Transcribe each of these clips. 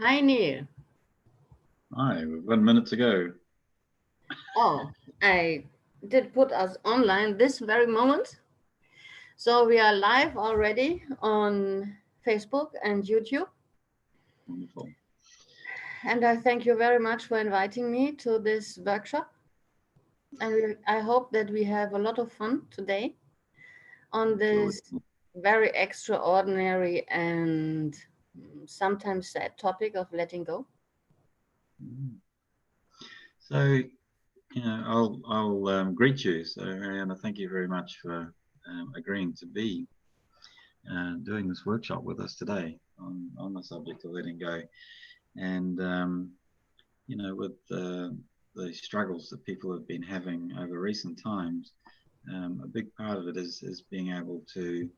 Hi, Neil. Hi, we've got a minute to go. Oh, I did put us online this very moment. So we are live already on Facebook and YouTube. Wonderful. And I thank you very much for inviting me to this workshop. And I hope that we have a lot of fun today on Sure. this very extraordinary and sometimes sad topic of letting go. So, I'll greet you. So, Ariana, thank you very much for agreeing to be doing this workshop with us today on the subject of letting go. And, with the struggles that people have been having over recent times, a big part of it is being able to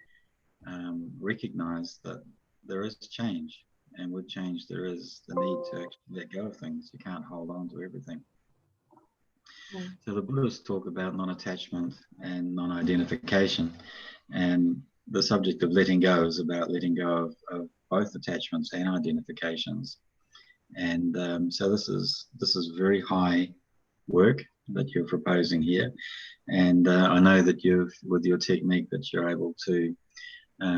recognize that there is change. And with change, there is the need to actually let go of things. You can't hold on to everything. So the Buddhists talk about non-attachment and non-identification, and the subject of letting go is about letting go of both attachments and identifications. And so this is very high work that you're proposing here, and I know that with your technique that you're able to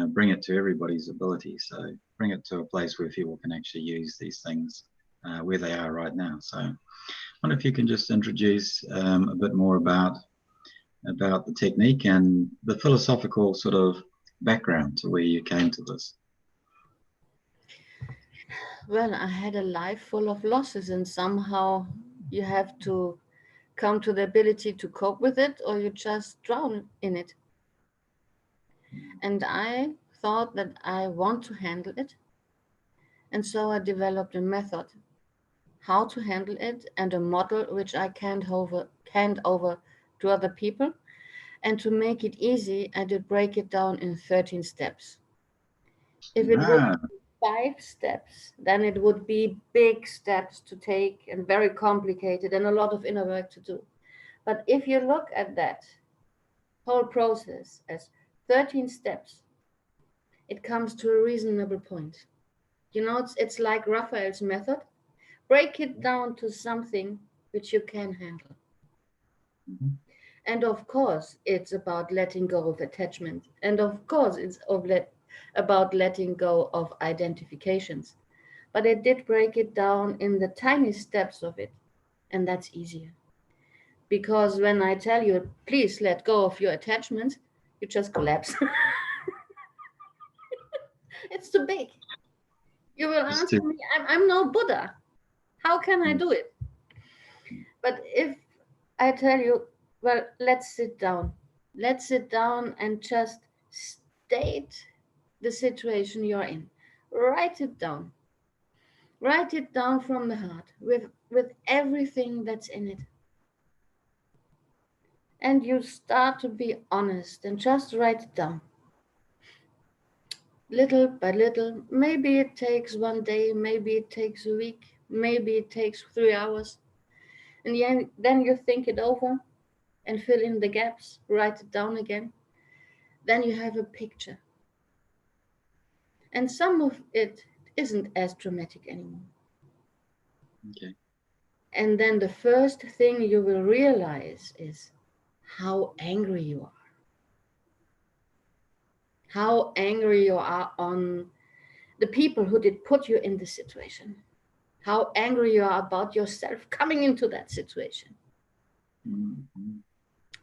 bring it to everybody's ability. So bring it to a place where people can actually use these things where they are right now. So I wonder if you can just introduce a bit more about the technique and the philosophical sort of background to where you came to this. Well, I had a life full of losses, and somehow you have to come to the ability to cope with it, or you just drown in it. And I thought that I want to handle it. And so I developed a method how to handle it and a model which I hand over to other people. And to make it easy, I did break it down in 13 steps. If it would Ah, be 5 steps, then it would be big steps to take and very complicated and a lot of inner work to do. But if you look at that whole process as 13 steps, it comes to a reasonable point. You know, it's like Raphael's method. Break it down to something which you can handle. mhm. And of course, it's about letting go of attachment. And of course, about letting go of identifications. But I did break it down in the tiny steps of it. And that's easier. Because when I tell you, please let go of your attachments, you just collapse. It's too big. You will Just answer to, me, I'm no Buddha. How can I do it? But if I tell you, well, let's sit down. Let's sit down and just state the situation you're in. Write it down. Write it down from the heart with everything that's in it. And you start to be honest and just write it down. Little by little, maybe it takes one day, maybe it takes a week, maybe it takes 3 hours. And then you think it over and fill in the gaps, write it down again. Then you have a picture. And some of it isn't as dramatic anymore. okay. And then the first thing you will realize is how angry you are. How angry you are on the people who did put you in this situation. How angry you are about yourself coming into that situation. Mhm.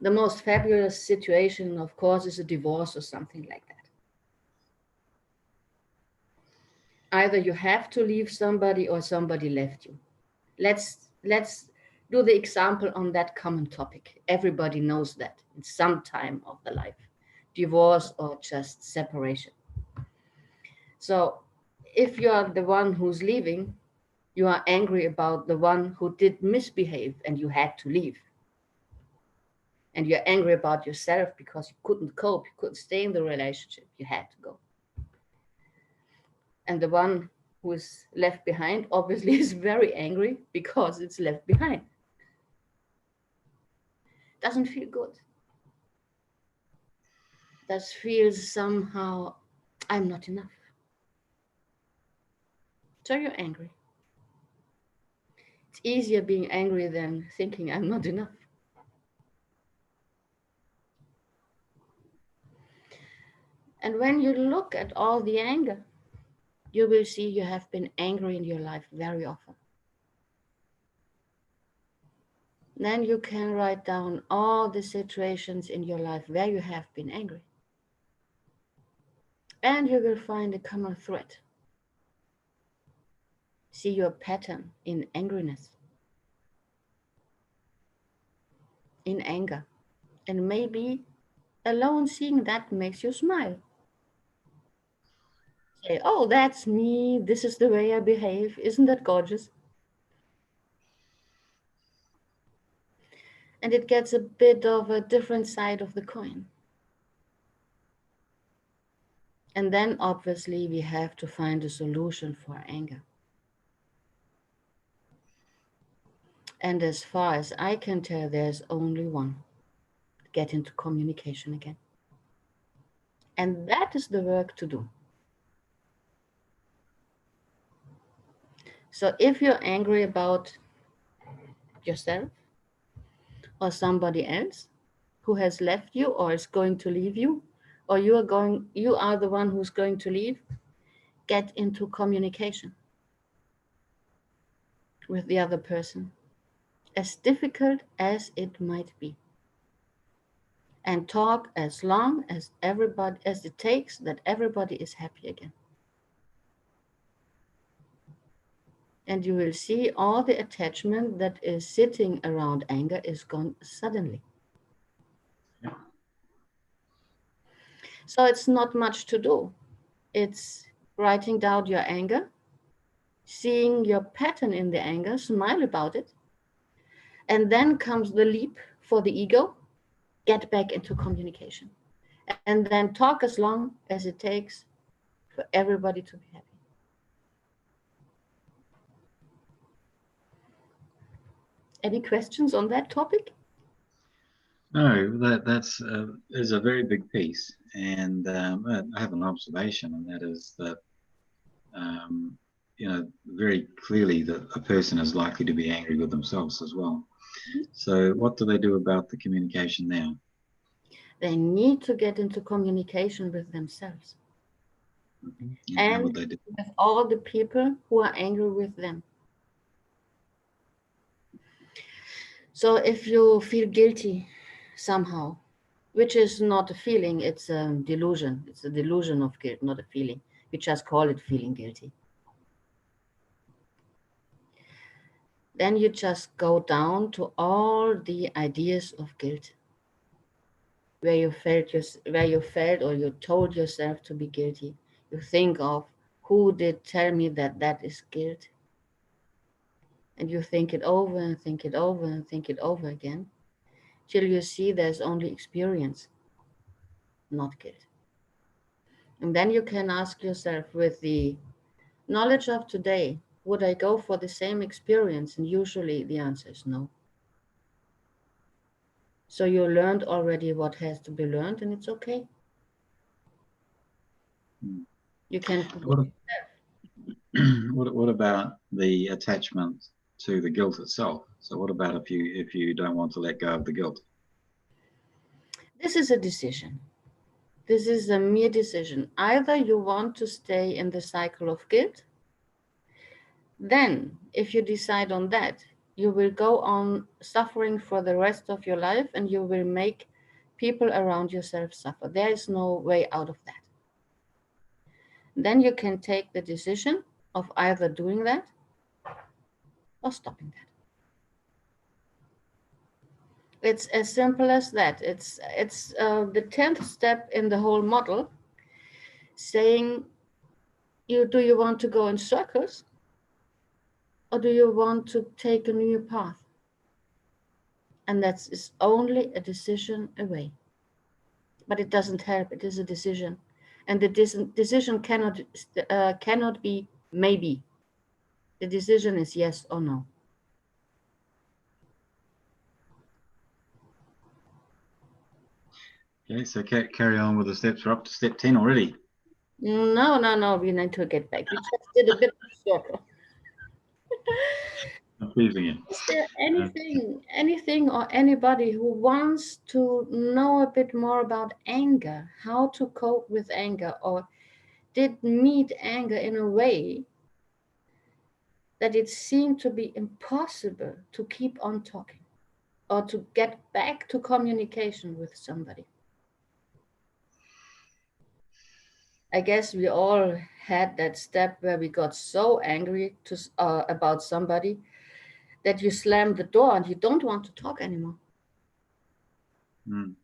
The most fabulous situation, of course, is a divorce or something like that. Either you have to leave somebody or somebody left you. Let's do the example on that common topic. Everybody knows that in some time of the life, divorce or just separation. So if you are the one who's leaving, you are angry about the one who did misbehave and you had to leave. And you're angry about yourself because you couldn't cope, you couldn't stay in the relationship, you had to go. And the one who is left behind obviously is very angry because it's left behind. Doesn't feel good. Does feel somehow I'm not enough. So you're angry. It's easier being angry than thinking I'm not enough. And when you look at all the anger, you will see you have been angry in your life very often. Then you can write down all the situations in your life where you have been angry. And you will find a common thread. See your pattern in angriness, in anger. And maybe alone seeing that makes you smile. Say, oh, that's me. This is the way I behave. Isn't that gorgeous? And it gets a bit of a different side of the coin. And then obviously we have to find a solution for anger. And as far as I can tell, there's only one. Get into communication again. And that is the work to do. So if you're angry about yourself or somebody else who has left you or is going to leave you, or you are the one who's going to leave, get into communication with the other person, as difficult as it might be. And talk as long as it takes that everybody is happy again. And you will see all the attachment that is sitting around anger is gone suddenly. Yeah. So it's not much to do. It's writing down your anger, seeing your pattern in the anger, smile about it. And then comes the leap for the ego, get back into communication. And then talk as long as it takes for everybody to be happy. Any questions on that topic? No, that's is a very big piece, and I have an observation, and that is that um, very clearly that a person is likely to be angry with themselves as well. So, what do they do about the communication now? They need to get into communication with themselves And how would and they do? with all the people who are angry with them. So if you feel guilty somehow, which is not a feeling, it's a delusion. It's a delusion of guilt, not a feeling. We just call it feeling guilty. Then you just go down to all the ideas of guilt, where you felt or you told yourself to be guilty. You think of who did tell me that that is guilt, and you think it over and think it over and think it over again, till you see there's only experience, not guilt. And then you can ask yourself, with the knowledge of today, would I go for the same experience? And usually the answer is no. So you learned already what has to be learned, and it's okay. You can forgive What, yourself. what about the attachment to the guilt itself? So, what about if you don't want to let go of the guilt? This is a decision. This is a mere decision. Either you want to stay in the cycle of guilt, then if you decide on that, you will go on suffering for the rest of your life and you will make people around yourself suffer. There is no way out of that. Then you can take the decision of either doing that or stopping that. It's as simple as that. It's the 10th step in the whole model, saying, do you want to go in circles, or do you want to take a new path? And that is only a decision away. But it doesn't help. It is a decision, and the decision cannot be maybe. The decision is yes or no. Okay, so carry on with the steps. We're up to step 10 already. No, we need to get back. We just did a bit of circle. Confusing it. Is there Uh, anything or anybody who wants to know a bit more about anger, how to cope with anger, or did meet anger in a way that it seemed to be impossible to keep on talking or to get back to communication with somebody? I guess we all had that step where we got so angry about somebody that you slam the door and you don't want to talk anymore. mm,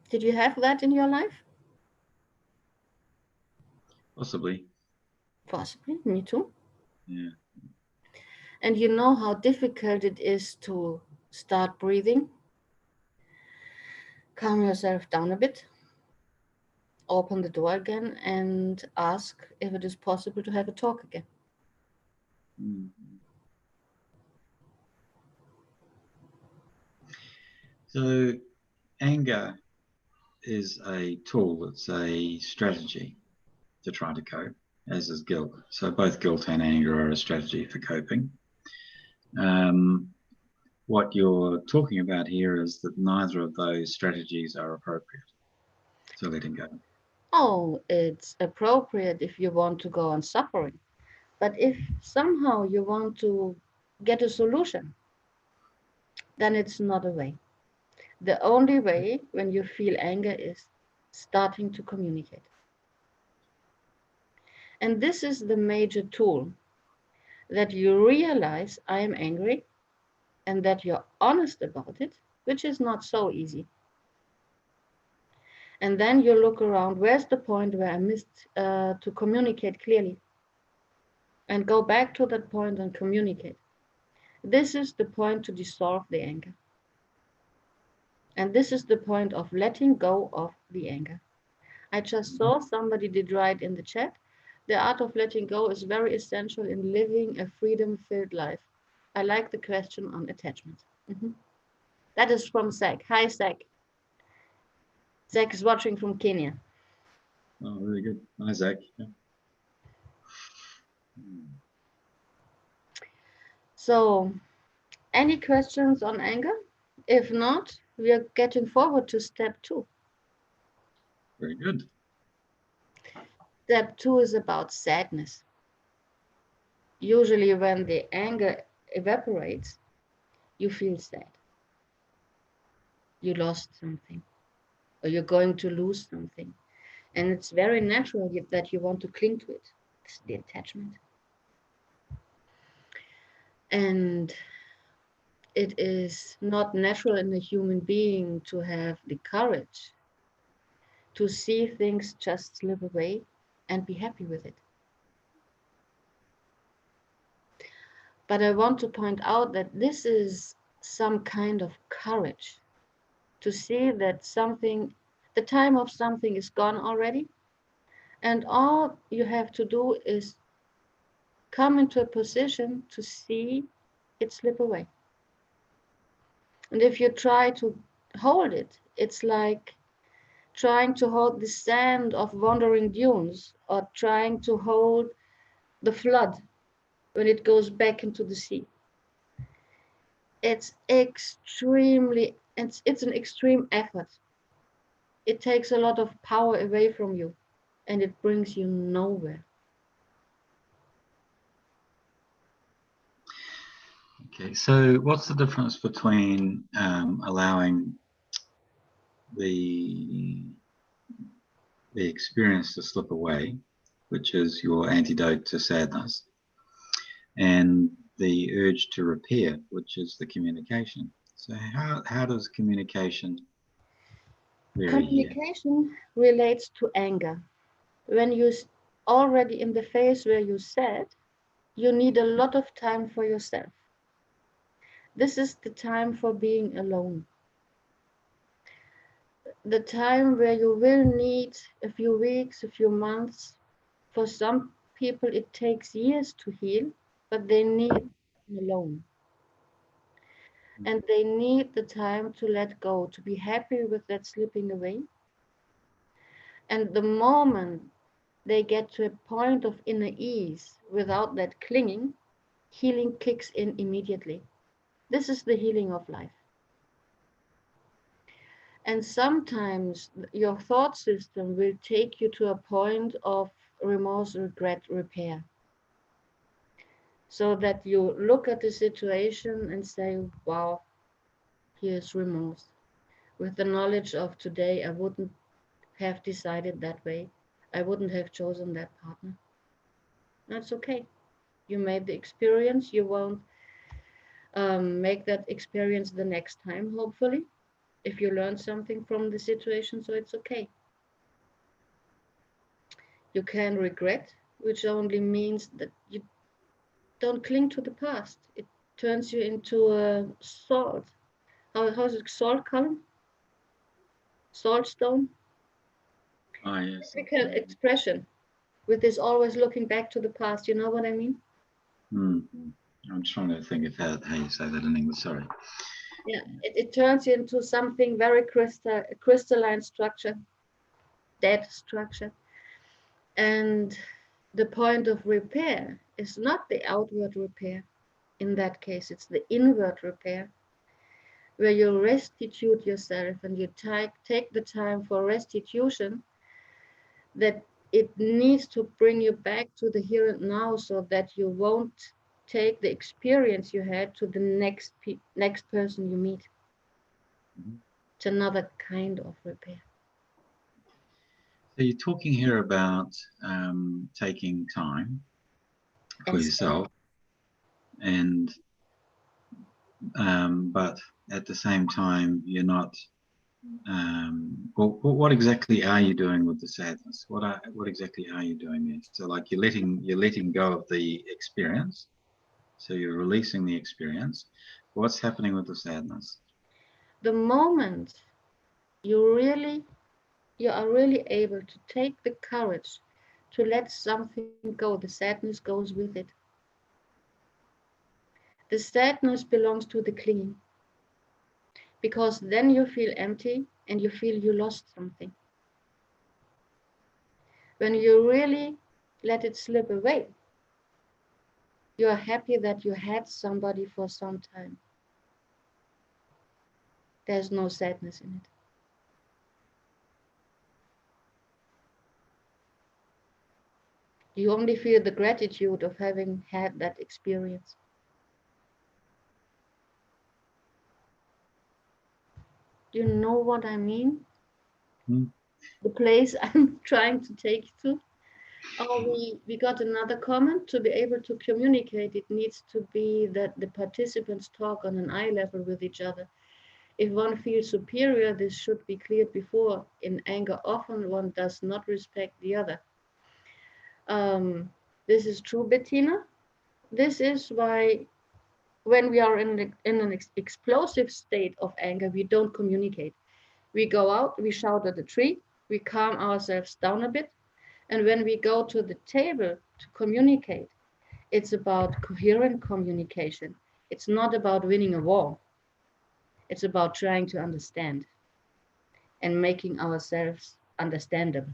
Did you have that in your life? possibly. Possibly, me too. Yeah. And you know how difficult it is to start breathing, calm yourself down a bit, open the door again, and ask if it is possible to have a talk again. Mm. So anger is a tool, it's a strategy to try to cope, as is guilt. So both guilt and anger are a strategy for coping. What you're talking about here is that neither of those strategies are appropriate to letting go. Oh, it's appropriate if you want to go on suffering. But if somehow you want to get a solution, then it's not a way. The only way when you feel anger is starting to communicate. And this is the major tool, that you realize I am angry and that you're honest about it, which is not so easy. And then you look around, where's the point where I missed to communicate clearly? And go back to that point and communicate. This is the point to dissolve the anger. And this is the point of letting go of the anger. I just saw somebody did write in the chat, the art of letting go is very essential in living a freedom-filled life. I like the question on attachment. Mhm. That is from Zach. Hi, Zach. Zach is watching from Kenya. Oh, really good. Isaac. Yeah. So, any questions on anger? If not, we are getting forward to step 2. Very good. Step 2 is about sadness. Usually, when the anger evaporates, you feel sad. You lost something, or you're going to lose something. And it's very natural that you want to cling to it. It's the attachment. And it is not natural in a human being to have the courage to see things just slip away and be happy with it. But I want to point out that this is some kind of courage to see that something, the time of something is gone already, and all you have to do is come into a position to see it slip away. And if you try to hold it, it's like trying to hold the sand of wandering dunes or trying to hold the flood when it goes back into the sea. It's it's an extreme effort. It takes a lot of power away from you and it brings you nowhere. Okay, so what's the difference between allowing the experience to slip away, which is your antidote to sadness, and the urge to repair, which is the communication? So how does communication vary here? Communication relates to anger. When you're already in the phase where you said you need a lot of time for yourself. This is the time for being alone. The time where you will need a few weeks, a few months. For some people, it takes years to heal, but they need alone. And they need the time to let go, to be happy with that slipping away. And the moment they get to a point of inner ease without that clinging, healing kicks in immediately. This is the healing of life. And sometimes your thought system will take you to a point of remorse, regret, repair. So that you look at the situation and say, wow, here's remorse. With the knowledge of today, I wouldn't have decided that way. I wouldn't have chosen that partner. That's okay. You made the experience. You won't make that experience the next time, hopefully, if you learn something from the situation. So it's okay. You can regret, which only means that you don't cling to the past. It turns you into a salt. How's it? Salt column? Salt stone? Oh, yes. Typical expression with this always looking back to the past. You know what I mean? Mm-hmm. I'm trying to think of how you say that in English. Sorry. Yeah, it turns you into something very crystalline structure, dead structure. And the point of repair is not the outward repair. In that case, it's the inward repair, where you restitute yourself and you take the time for restitution, that it needs to bring you back to the here and now so that you won't take the experience you had to the next person you meet. Mhm. It's another kind of repair. So you're talking here about taking time for As yourself, and but at the same time, you're not. Well, what exactly are you doing with the sadness? What exactly are you doing there? So, like you're letting go of the experience. So you're releasing the experience. What's happening with the sadness? the moment you are really able to take the courage to let something go, the sadness goes with it. The sadness belongs to the clinging, because then you feel empty and you feel you lost something. When you really let it slip away, you are happy that you had somebody for some time. There's no sadness in it. You only feel the gratitude of having had that experience. Do you know what I mean? Hmm? The place I'm trying to take you to? Oh, we got another comment. To be able to communicate, it needs to be that the participants talk on an eye level with each other. If one feels superior, this should be cleared before. In anger, often one does not respect the other. Um, this is true, Bettina. This is why when we are in an explosive state of anger, we don't communicate. We go out, we shout at the tree, we calm ourselves down a bit, and when we go to the table to communicate, it's about coherent communication. It's not about winning a war. It's about trying to understand and making ourselves understandable.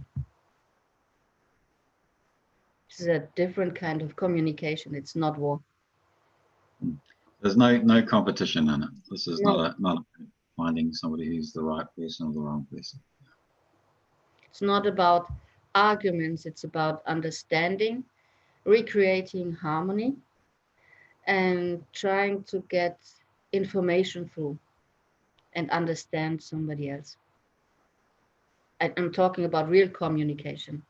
It's a different kind of communication. It's not war. There's no competition in it. This is No, not finding somebody who's the right person or the wrong person. it's not about arguments. It's about understanding, recreating harmony, and trying to get information through and understand somebody else. I'm talking about real communication,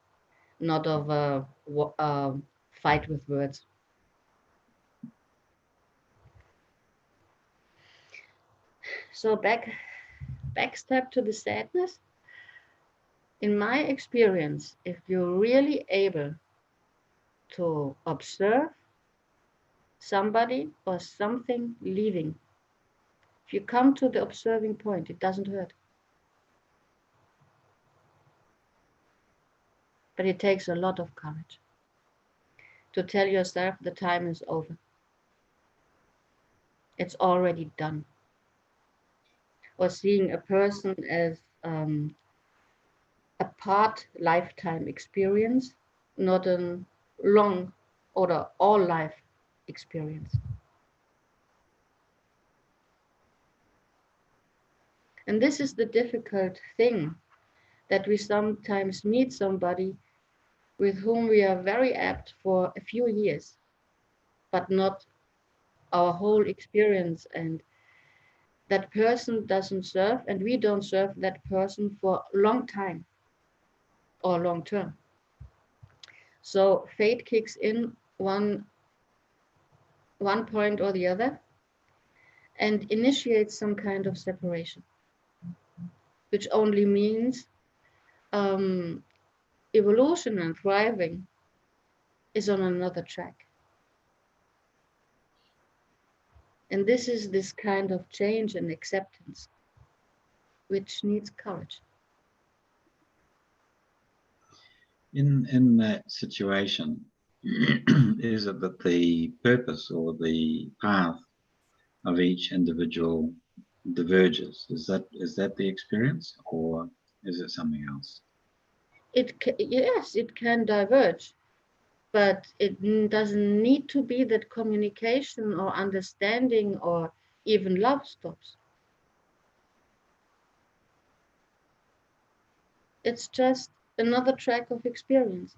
not of a fight with words. So back step to the sadness. In my experience, if you're really able to observe somebody or something leaving, if you come to the observing point, it doesn't hurt. But it takes a lot of courage to tell yourself the time is over. It's already done. Or seeing a person as a part lifetime experience, not a long or all life experience. And this is the difficult thing, that we sometimes meet somebody with whom we are very apt for a few years, but not our whole experience. And that person doesn't serve, and we don't serve that person for a long time or long term. So fate kicks in one point or the other and initiates some kind of separation, which only means um, evolution and thriving is on another track. And this is this kind of change and acceptance, which needs courage. In that situation, is it that the purpose or the path of each individual diverges? Is that the experience, or is it something else? Yes, it can diverge, but it doesn't need to be that communication or understanding or even love stops. It's just another track of experience.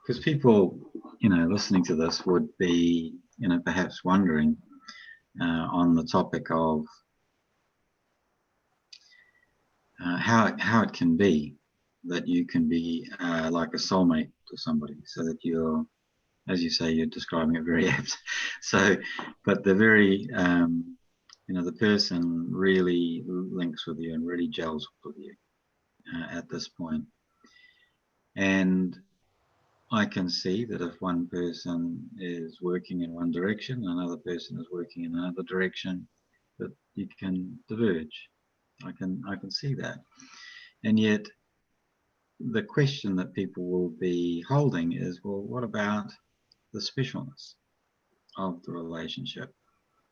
Because people, listening to this would be, perhaps wondering on the topic of how it can be that you can be like a soulmate to somebody, so that you're, as you say, you're describing it very apt. So, but the very, the person really links with you and really gels with you at this point. And I can see that if one person is working in one direction, another person is working in another direction, that you can diverge. I can see that. And yet the question that people will be holding is, well, what about the specialness of the relationship?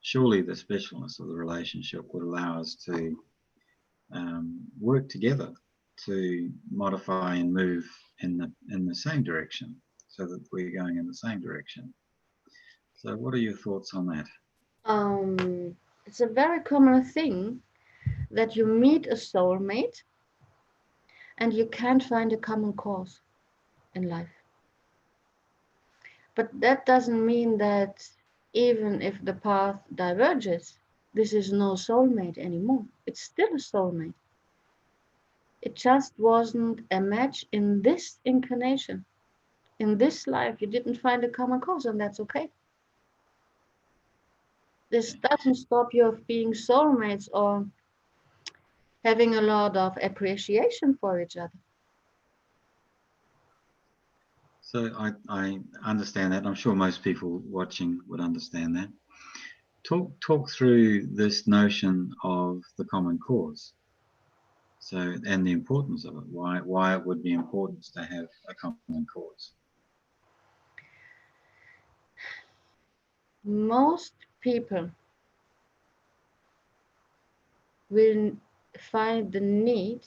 Surely the specialness of the relationship would allow us to work together to modify and move in the same direction, so that we're going in the same direction. So what are your thoughts on that? It's a very common thing that you meet a soulmate and you can't find a common cause in life. But that doesn't mean that even if the path diverges, this is no soulmate anymore. It's still a soulmate. It just wasn't a match in this incarnation. In this life, you didn't find a common cause, and that's okay. This doesn't stop you of being soulmates or having a lot of appreciation for each other. So I understand that. I'm sure most people watching would understand that. Talk through this notion of the common cause. So, and the importance of it. Why it would be important to have a common cause. Most people will find the need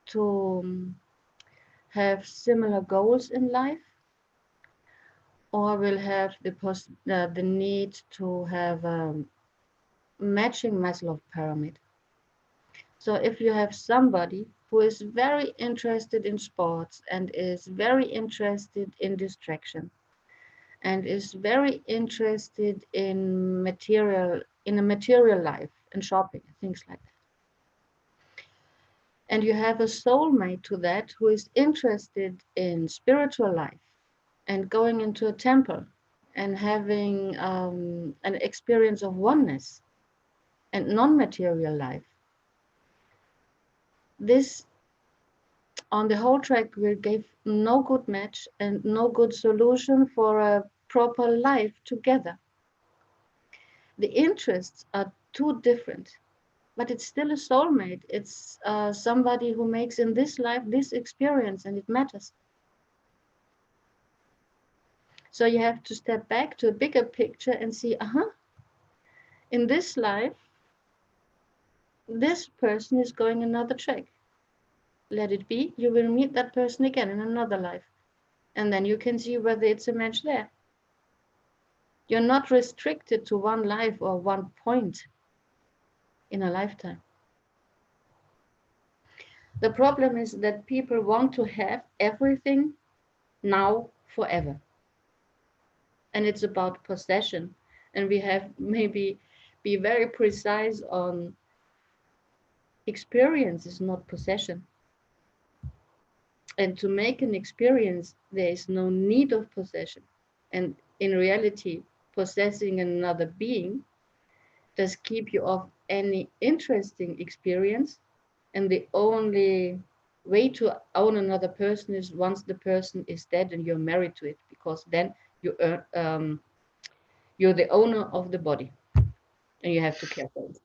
to have similar goals in life, or will have the need to have a matching Maslow pyramid. So if you have somebody who is very interested in sports and is very interested in distraction and is very interested in a material life and shopping and things like that, and you have a soulmate to that who is interested in spiritual life and going into a temple and having an experience of oneness and non-material life, this on the whole track will give no good match and no good solution for a proper life together. The interests are too different, but it's still a soulmate. It's somebody who makes in this life this experience, and it matters. So you have to step back to a bigger picture and see, in this life, This person is going another track. Let it be. You will meet that person again in another life. And then you can see whether it's a match there. You're not restricted to one life or one point in a lifetime. The problem is that people want to have everything now forever. And it's about possession. And we have maybe be very precise on experience is not possession. And to make an experience, there is no need of possession. And in reality, possessing another being does keep you off any interesting experience. And the only way to own another person is once the person is dead and you're married to it, because then you're the owner of the body and you have to care for it.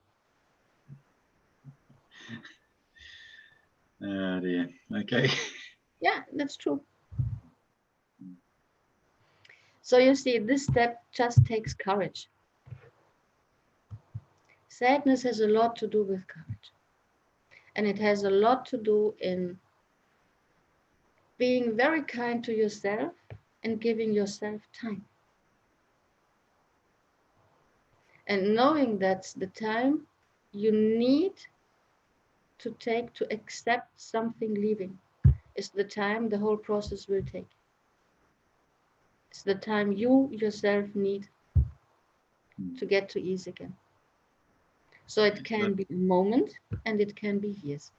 Oh dear. Okay. Yeah, that's true. So you see, this step just takes courage. Sadness has a lot to do with courage. And it has a lot to do in being very kind to yourself and giving yourself time. And knowing that's the time you need to take to accept something leaving is the time the whole process will take. It's the time you yourself need to get to ease again. So it can be a moment and it can be years.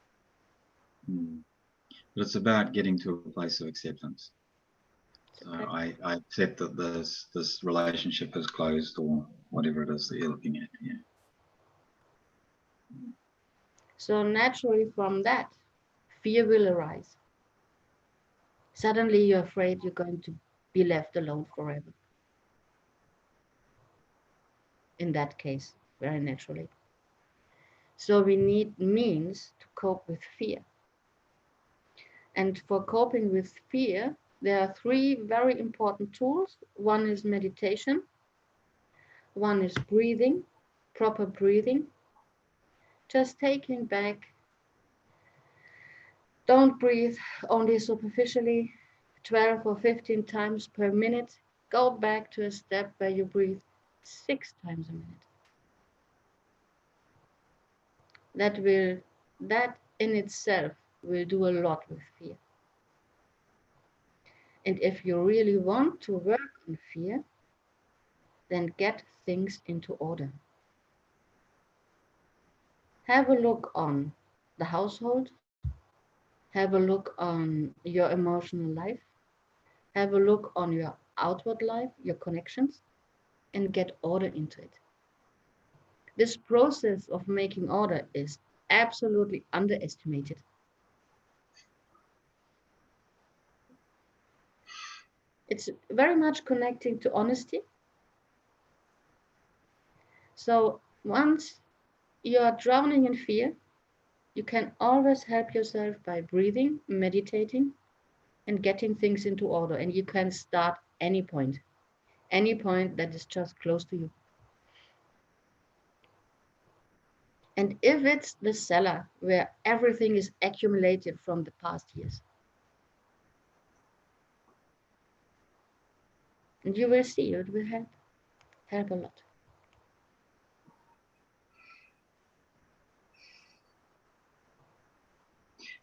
But it's about getting to a place of acceptance. So I accept that this relationship is closed or whatever it is that you're looking at. Yeah. So naturally from that, fear will arise. Suddenly you're afraid you're going to be left alone forever. In that case, very naturally. So we need means to cope with fear. And for coping with fear, there are three very important tools. One is meditation. One is breathing, proper breathing. Just taking back. Don't breathe only superficially, 12 or 15 times per minute. Go back to a step where you breathe 6 times a minute. That in itself will do a lot with fear. And if you really want to work on fear, then get things into order. Have a look on the household, have a look on your emotional life, have a look on your outward life, your connections, and get order into it. This process of making order is absolutely underestimated. It's very much connecting to honesty. So once you are drowning in fear, you can always help yourself by breathing, meditating, and getting things into order. And you can start any point that is just close to you. And if it's the cellar where everything is accumulated from the past years, and you will see it will help a lot.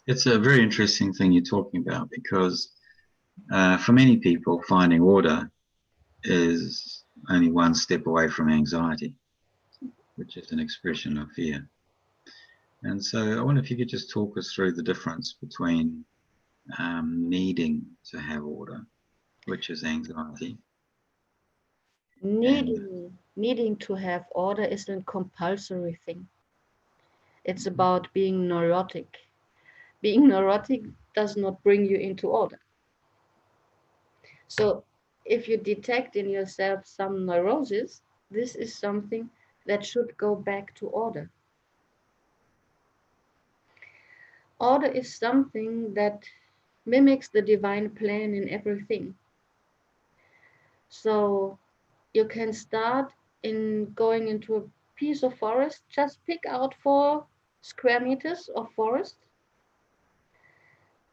It's a very interesting thing you're talking about because for many people, finding order is only one step away from anxiety, which is an expression of fear. And so I wonder if you could just talk us through the difference between needing to have order, which is anxiety. Needing to have order is a compulsory thing. It's about being neurotic. Being neurotic does not bring you into order. So if you detect in yourself some neurosis, this is something that should go back to order. Order is something that mimics the divine plan in everything. So you can start in going into a piece of forest, just pick out 4 square meters of forest,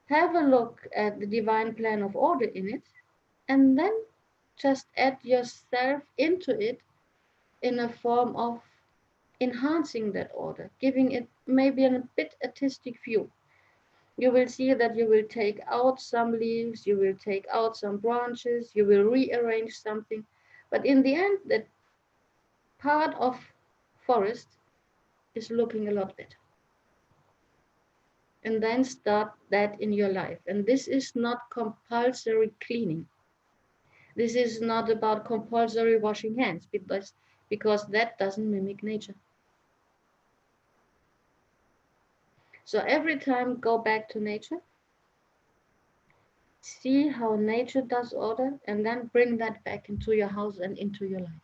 have a look at the divine plan of order in it, and then just add yourself into it in a form of enhancing that order, giving it maybe a bit artistic view. You will see that you will take out some leaves, you will take out some branches, you will rearrange something. But in the end, that part of forest is looking a lot better. And then start that in your life. And this is not compulsory cleaning. This is not about compulsory washing hands because that doesn't mimic nature. So every time go back to nature, see how nature does order, and then bring that back into your house and into your life.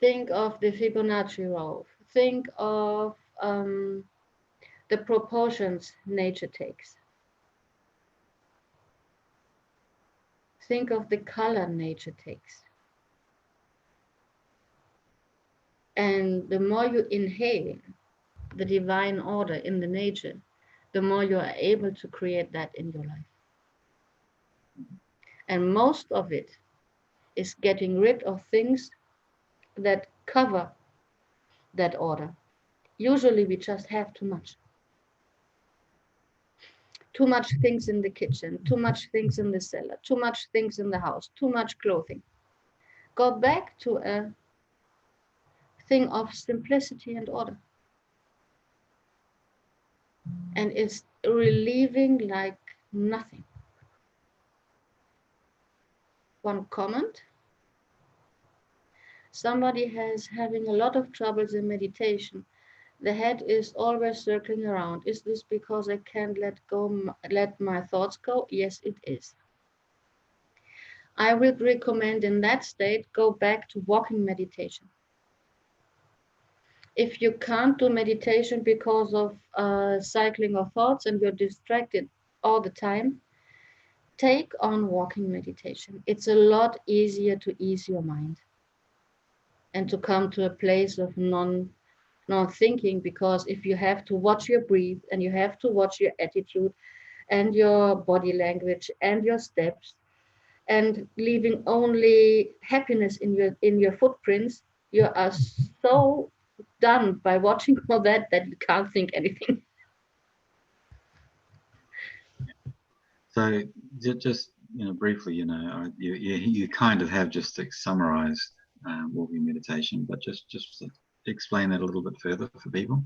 Think of the Fibonacci row. Think of the proportions nature takes. Think of the color nature takes. And the more you inhale the divine order in the nature, the more you are able to create that in your life. And most of it is getting rid of things that cover that order. Usually we just have too much. Too much things in the kitchen, too much things in the cellar, too much things in the house, too much clothing. Go back to a thing of simplicity and order. And it's relieving like nothing. One comment. Somebody has having a lot of troubles in meditation. The head is always circling around. Is this because I can't let my thoughts go? Yes, it is. I would recommend in that state, go back to walking meditation. If you can't do meditation because of cycling of thoughts and you're distracted all the time, take on walking meditation. It's a lot easier to ease your mind and to come to a place of non-thinking, because if you have to watch your breath and you have to watch your attitude and your body language and your steps and leaving only happiness in your footprints, you are so done by watching all that you can't think anything. So just briefly, you kind of have just summarized walking meditation, but just explain that a little bit further for people.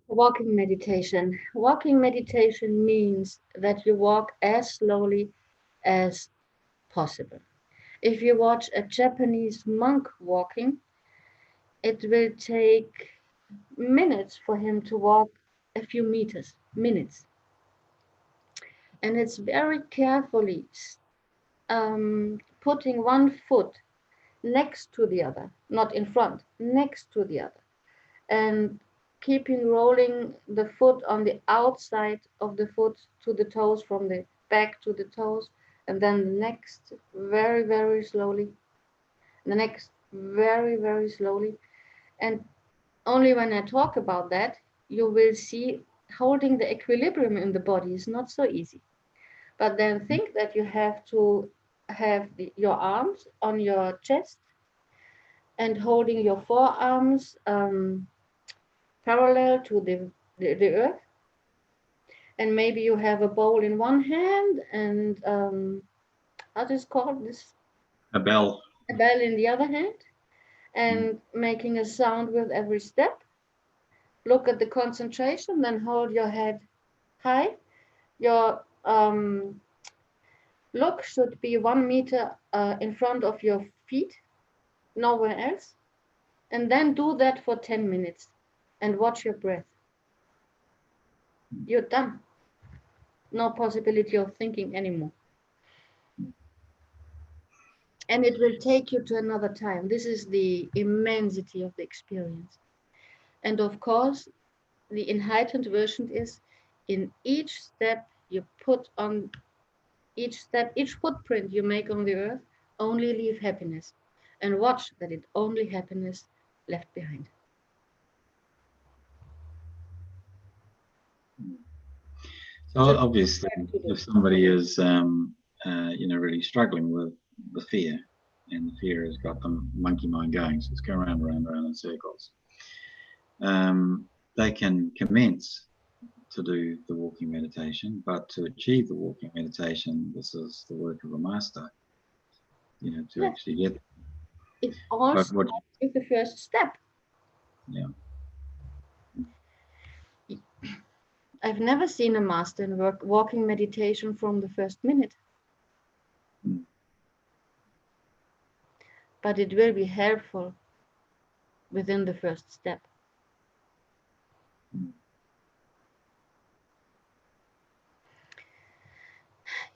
Walking meditation. Walking meditation means that you walk as slowly as possible. If you watch a Japanese monk walking, it will take minutes for him to walk a few meters, minutes. And it's very carefully putting one foot next to the other, not in front, next to the other, and keeping rolling the foot on the outside of the foot to the toes, from the back to the toes, and then the next very, very slowly, the next very, very slowly. And only when I talk about that, you will see holding the equilibrium in the body is not so easy. But then think that you have to have your arms on your chest and holding your forearms parallel to the earth. And maybe you have a bowl in one hand and how is called this? A bell. A bell in the other hand, and making a sound with every step. Look at the concentration, then hold your head high. Your look should be 1 meter in front of your feet, nowhere else. And then do that for 10 minutes and watch your breath. You're done. No possibility of thinking anymore. And it will take you to another time. This is the immensity of the experience. And of course, the enlightened version is in each step you put on each step, each footprint you make on the earth, only leave happiness. and watch that it only happiness left behind. So Just obviously, if somebody is, really struggling with the fear, and the fear has got the monkey mind going, so it's going round and round in circles, they can commence to do the walking meditation, but to achieve the walking meditation, this is the work of a master, to actually get. It all But starts with the first step. Yeah. I've never seen a master in walking meditation from the first minute. But it will be helpful within the first step.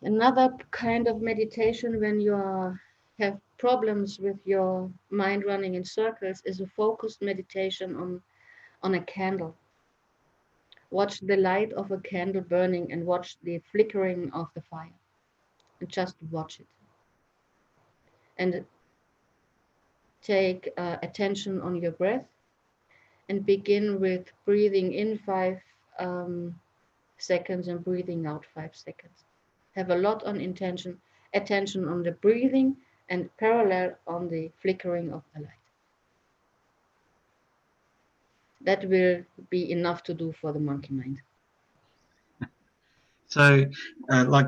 Another kind of meditation when you have problems with your mind running in circles is a focused meditation on a candle. Watch the light of a candle burning and watch the flickering of the fire. And just watch it. And take attention on your breath and begin with breathing in 5 seconds and breathing out 5 seconds. Have a lot on attention on the breathing and parallel on the flickering of the light. That will be enough to do for the monkey mind. So,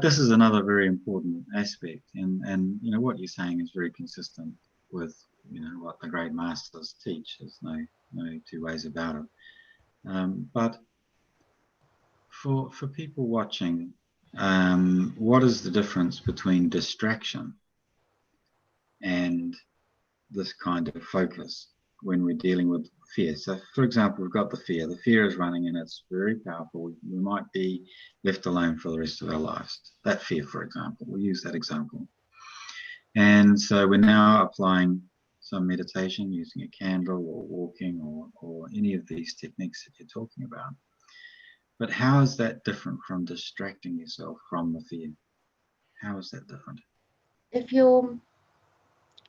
this is another very important aspect, and what you're saying is very consistent with what the great masters teach. There's no two ways about it. But for people watching, what is the difference between distraction and this kind of focus when we're dealing with fear? So, for example, we've got the fear. The fear is running and it's very powerful. We might be left alone for the rest of our lives. That fear, for example, we'll use that example. And so we're now applying some meditation using a candle or walking or any of these techniques that you're talking about. But how is that different from distracting yourself from the fear? How is that different? If you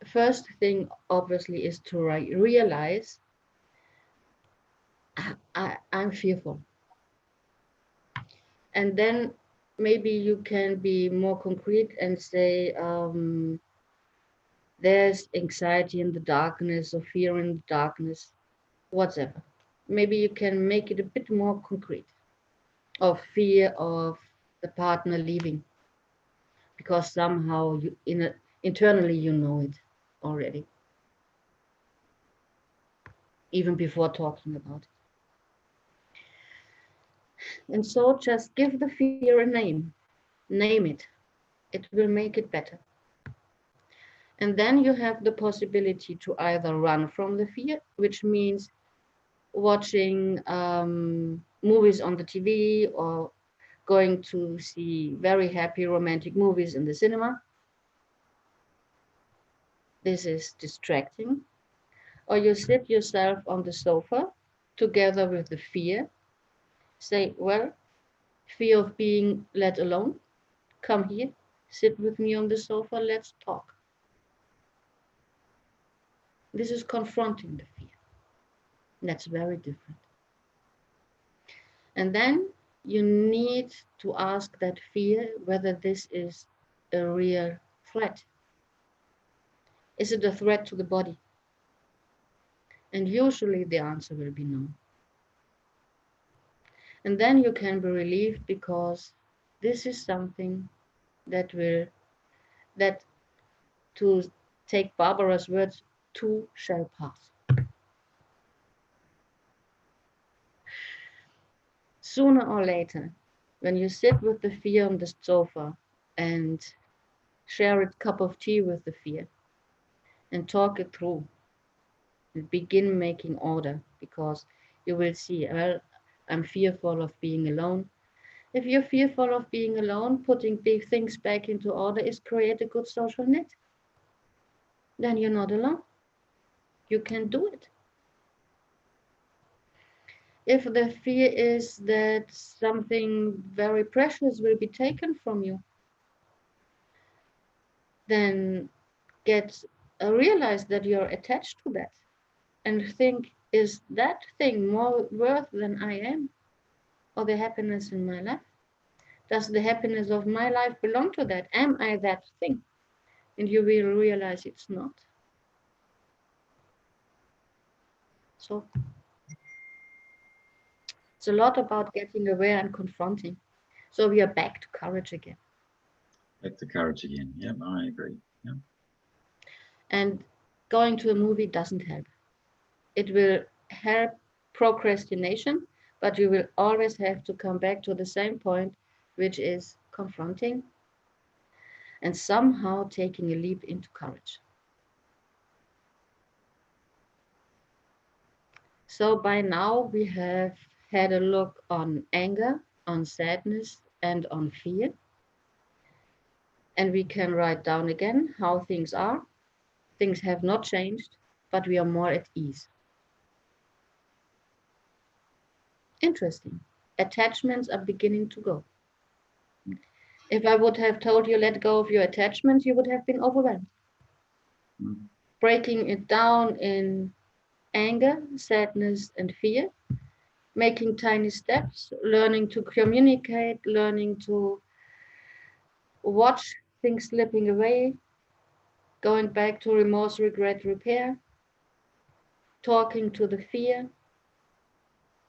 first thing obviously is to realize I'm fearful. And then maybe you can be more concrete and say there's anxiety in the darkness or fear in the darkness, whatever. Maybe you can make it a bit more concrete, of fear of the partner leaving, because somehow internally you know it already, even before talking about it. And so just give the fear a name it. It will make it better. And then you have the possibility to either run from the fear, which means watching movies on the TV or going to see very happy romantic movies in the cinema. This is distracting. Or you sit yourself on the sofa together with the fear. Say, well, fear of being let alone. Come here, sit with me on the sofa, let's talk. This is confronting the fear. That's very different. And then you need to ask that fear whether this is a real threat. Is it a threat to the body? And usually the answer will be no. And then you can be relieved because this is something that to take Barbara's words, too shall pass. Sooner or later, when you sit with the fear on the sofa and share a cup of tea with the fear and talk it through and begin making order, because you will see, well, I'm fearful of being alone. If you're fearful of being alone, putting big things back into order is create a good social net. Then you're not alone. You can do it. If the fear is that something very precious will be taken from you, then get realize that you're attached to that and think, is that thing more worth than I am, or the happiness in my life? Does the happiness of my life belong to that? Am I that thing? And you will realize it's not. So it's a lot about getting aware and confronting. So we are back to courage again. Back to courage again. Yep, I agree. Yep. And going to a movie doesn't help. It will help procrastination, but you will always have to come back to the same point, which is confronting and somehow taking a leap into courage. So by now we have had a look on anger, on sadness, and on fear. And we can write down again how things are. Things have not changed, but we are more at ease. Interesting. Attachments are beginning to go. If I would have told you let go of your attachments, you would have been overwhelmed. Mm. Breaking it down in anger, sadness, and fear, making tiny steps, learning to communicate, learning to watch things slipping away, going back to remorse, regret, repair, talking to the fear,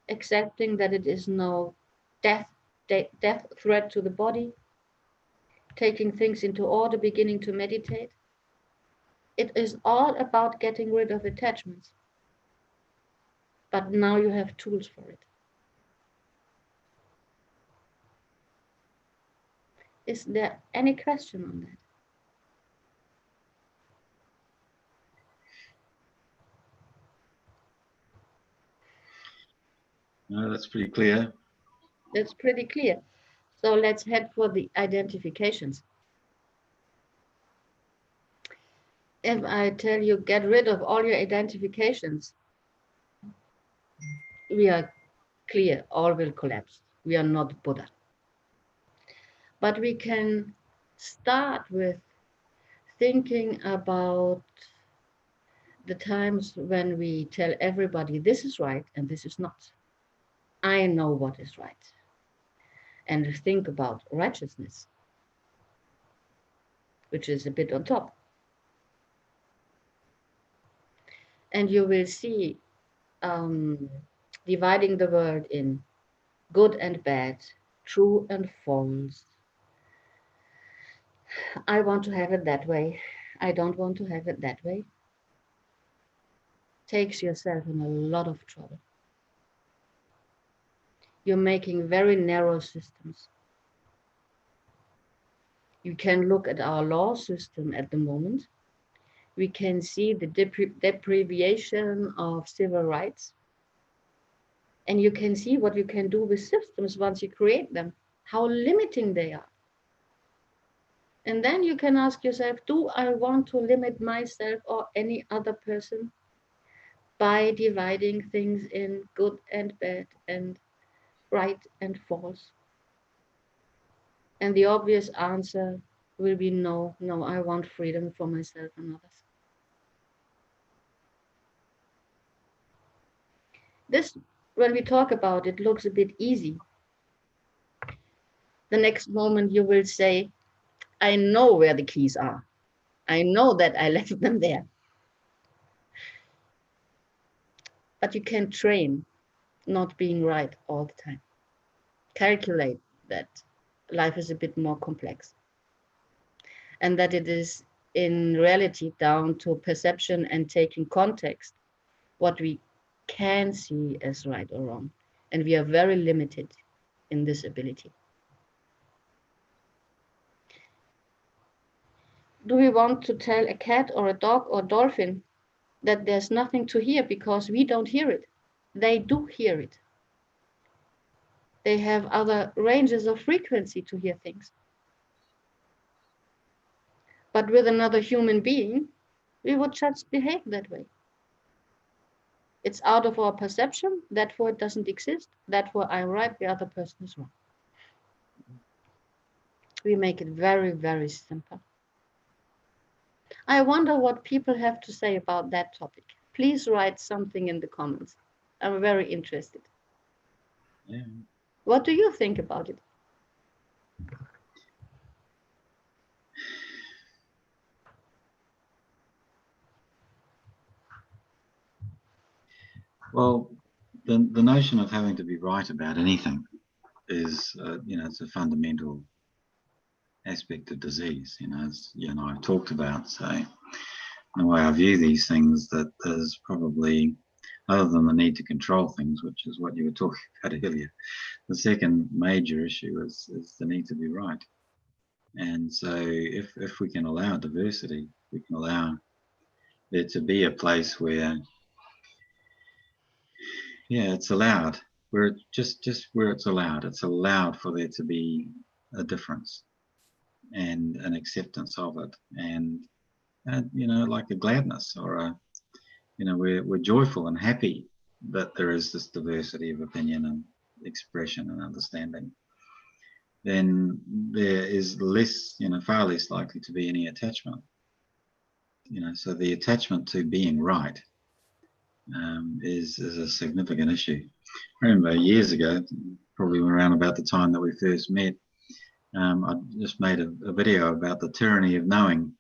accepting that it is no death threat to the body, taking things into order, beginning to meditate. It is all about getting rid of attachments. But now you have tools for it. Is there any question on that? No, that's pretty clear. That's pretty clear. So let's head for the identifications. If I tell you get rid of all your identifications, we are clear, all will collapse. We are not Buddha. But we can start with thinking about the times when we tell everybody this is right and this is not. I know what is right. And think about righteousness, which is a bit on top. And you will see dividing the world in good and bad, true and false. I want to have it that way. I don't want to have it that way. Takes yourself in a lot of trouble. You're making very narrow systems. You can look at our law system at the moment. We can see the deprivation of civil rights. And you can see what you can do with systems once you create them, how limiting they are. And then you can ask yourself, do I want to limit myself or any other person by dividing things in good and bad and right and false? And the obvious answer will be no, no, I want freedom for myself and others. This, when we talk about it, looks a bit easy. The next moment you will say, I know where the keys are. I know that I left them there. But you can train not being right all the time. Calculate that life is a bit more complex and that it is in reality down to perception and taking context what we can see as right or wrong. And we are very limited in this ability. Do we want to tell a cat or a dog or dolphin that there's nothing to hear because we don't hear it? They do hear it. They have other ranges of frequency to hear things. But with another human being, we would just behave that way. It's out of our perception, therefore it doesn't exist, therefore I'm right, the other person is wrong. We make it very, very simple. I wonder what people have to say about that topic. Please write something in the comments. I'm very interested. Yeah. What do you think about it? Well, the notion of having to be right about anything is, it's a fundamental aspect of disease. As you and I have talked about. So the way I view these things, that there's probably, other than the need to control things, which is what you were talking about earlier, the second major issue is the need to be right. And so if we can allow diversity, we can allow there to be a place where, yeah, it's allowed, where it just where it's allowed for there to be a difference and an acceptance of it, and like a gladness, or we're joyful and happy that there is this diversity of opinion and expression and understanding. Then there is less, far less likely to be any attachment. So the attachment to being right is a significant issue. I remember years ago, probably around about the time that we first met, I just made a video about the tyranny of knowing,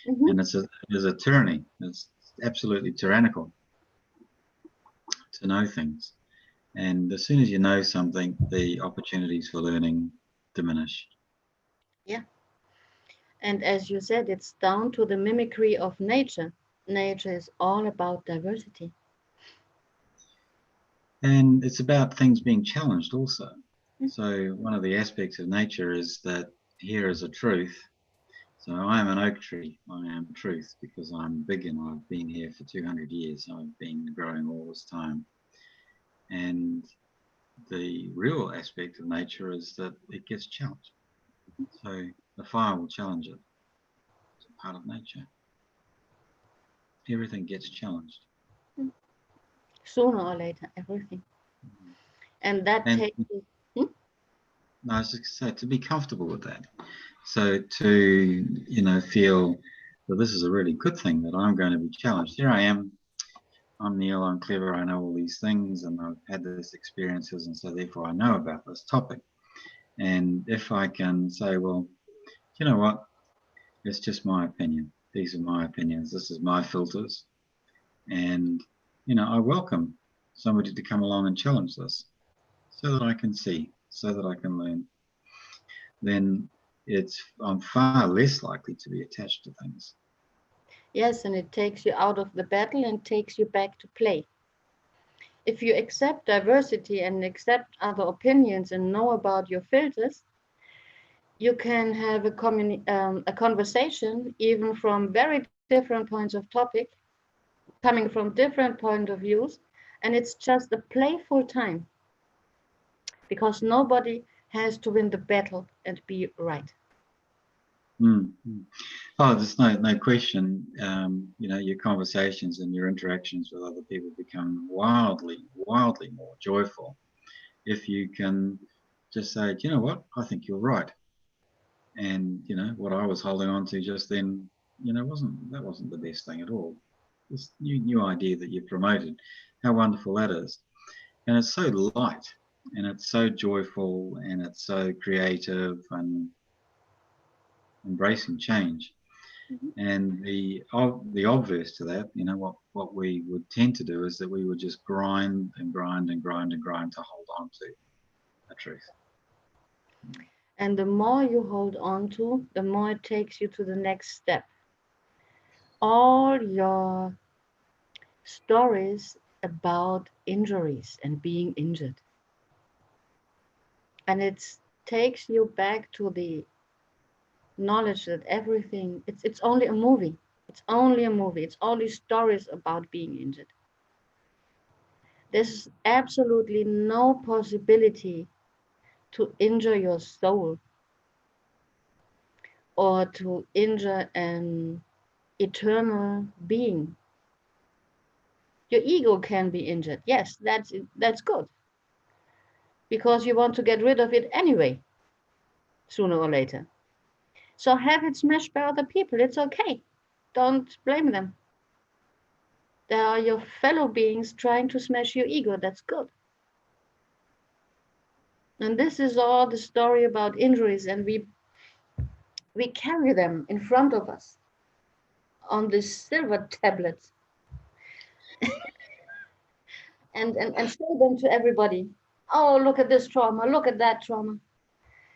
Mm-hmm. and it is a tyranny. It's absolutely tyrannical to know things, and as soon as you know something, the opportunities for learning diminish. Yeah. And as you said, it's down to the mimicry of nature. Nature is all about diversity. And it's about things being challenged also. Mm. So one of the aspects of nature is that here is a truth. So I am an oak tree. I am truth because I'm big and I've been here for 200 years. I've been growing all this time. And the real aspect of nature is that it gets challenged. So the fire will challenge it. It's a part of nature. Everything gets challenged. Sooner or later, everything. And that And takes you. Hmm? I was just going to say, to be comfortable with that. So to, feel that this is a really good thing, that I'm going to be challenged. Here I am. I'm Neil. I'm clever. I know all these things, and I've had these experiences, and so therefore I know about this topic. And if I can say, well, you know what? It's just my opinion. These are my opinions. This is my filters. And, I welcome somebody to come along and challenge this so that I can see, so that I can learn. Then I'm far less likely to be attached to things. Yes, and it takes you out of the battle and takes you back to play. If you accept diversity and accept other opinions and know about your filters, you can have a conversation even from very different points of topic, coming from different point of views, and it's just a playful time because nobody has to win the battle and be right. Mm-hmm. Oh, there's no question. Your conversations and your interactions with other people become wildly more joyful if you can just say, you know what, I think you're right. And what I was holding on to just then, wasn't the best thing at all. This new idea that you promoted, how wonderful that is. And it's so light, and it's so joyful, and it's so creative, and embracing change. Mhm. And the obverse to that, what we would tend to do is that we would just grind and grind and grind and grind to hold on to a truth. And the more you hold on to, the more it takes you to the next step. All your stories about injuries and being injured. And it takes you back to the knowledge that everything, it's only a movie. It's only a movie. It's only stories about being injured. There's absolutely no possibility to injure your soul or to injure an eternal being. Your ego can be injured. Yes, that's good. Because you want to get rid of it anyway, sooner or later. So have it smashed by other people. It's okay. don't blame them. They are your fellow beings trying to smash your ego. That's good. And this is all the story about injuries, and we carry them in front of us on this silver tablet and show them to everybody. Oh, look at this trauma, look at that trauma.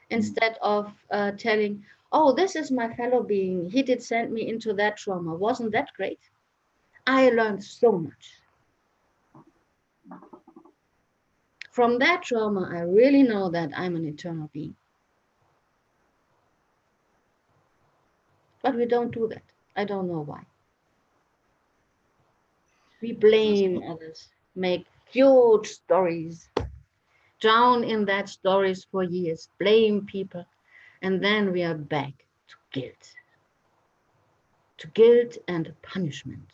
Instead of telling, oh, this is my fellow being. He did send me into that trauma. Wasn't that great? I learned so much. From that trauma, I really know that I'm an eternal being. But we don't do that. I don't know why. We blame others, make huge stories, drown in that stories for years, blame people, and then we are back to guilt and punishment.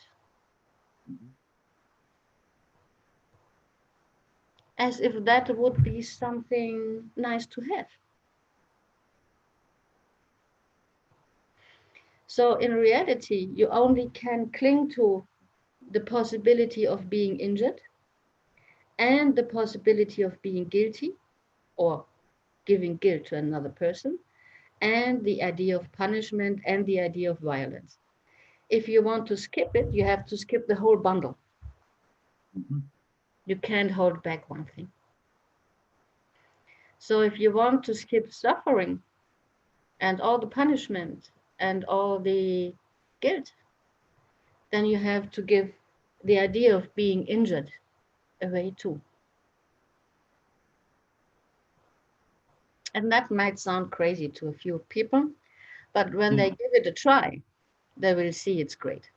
As if that would be something nice to have. So in reality, you only can cling to the possibility of being injured and the possibility of being guilty or giving guilt to another person, and the idea of punishment and the idea of violence. If you want to skip it, you have to skip the whole bundle. You can't hold back one thing. So if you want to skip suffering and all the punishment and all the guilt, then you have to give the idea of being injured away too. And that might sound crazy to a few people, but when they give it a try, they will see it's great.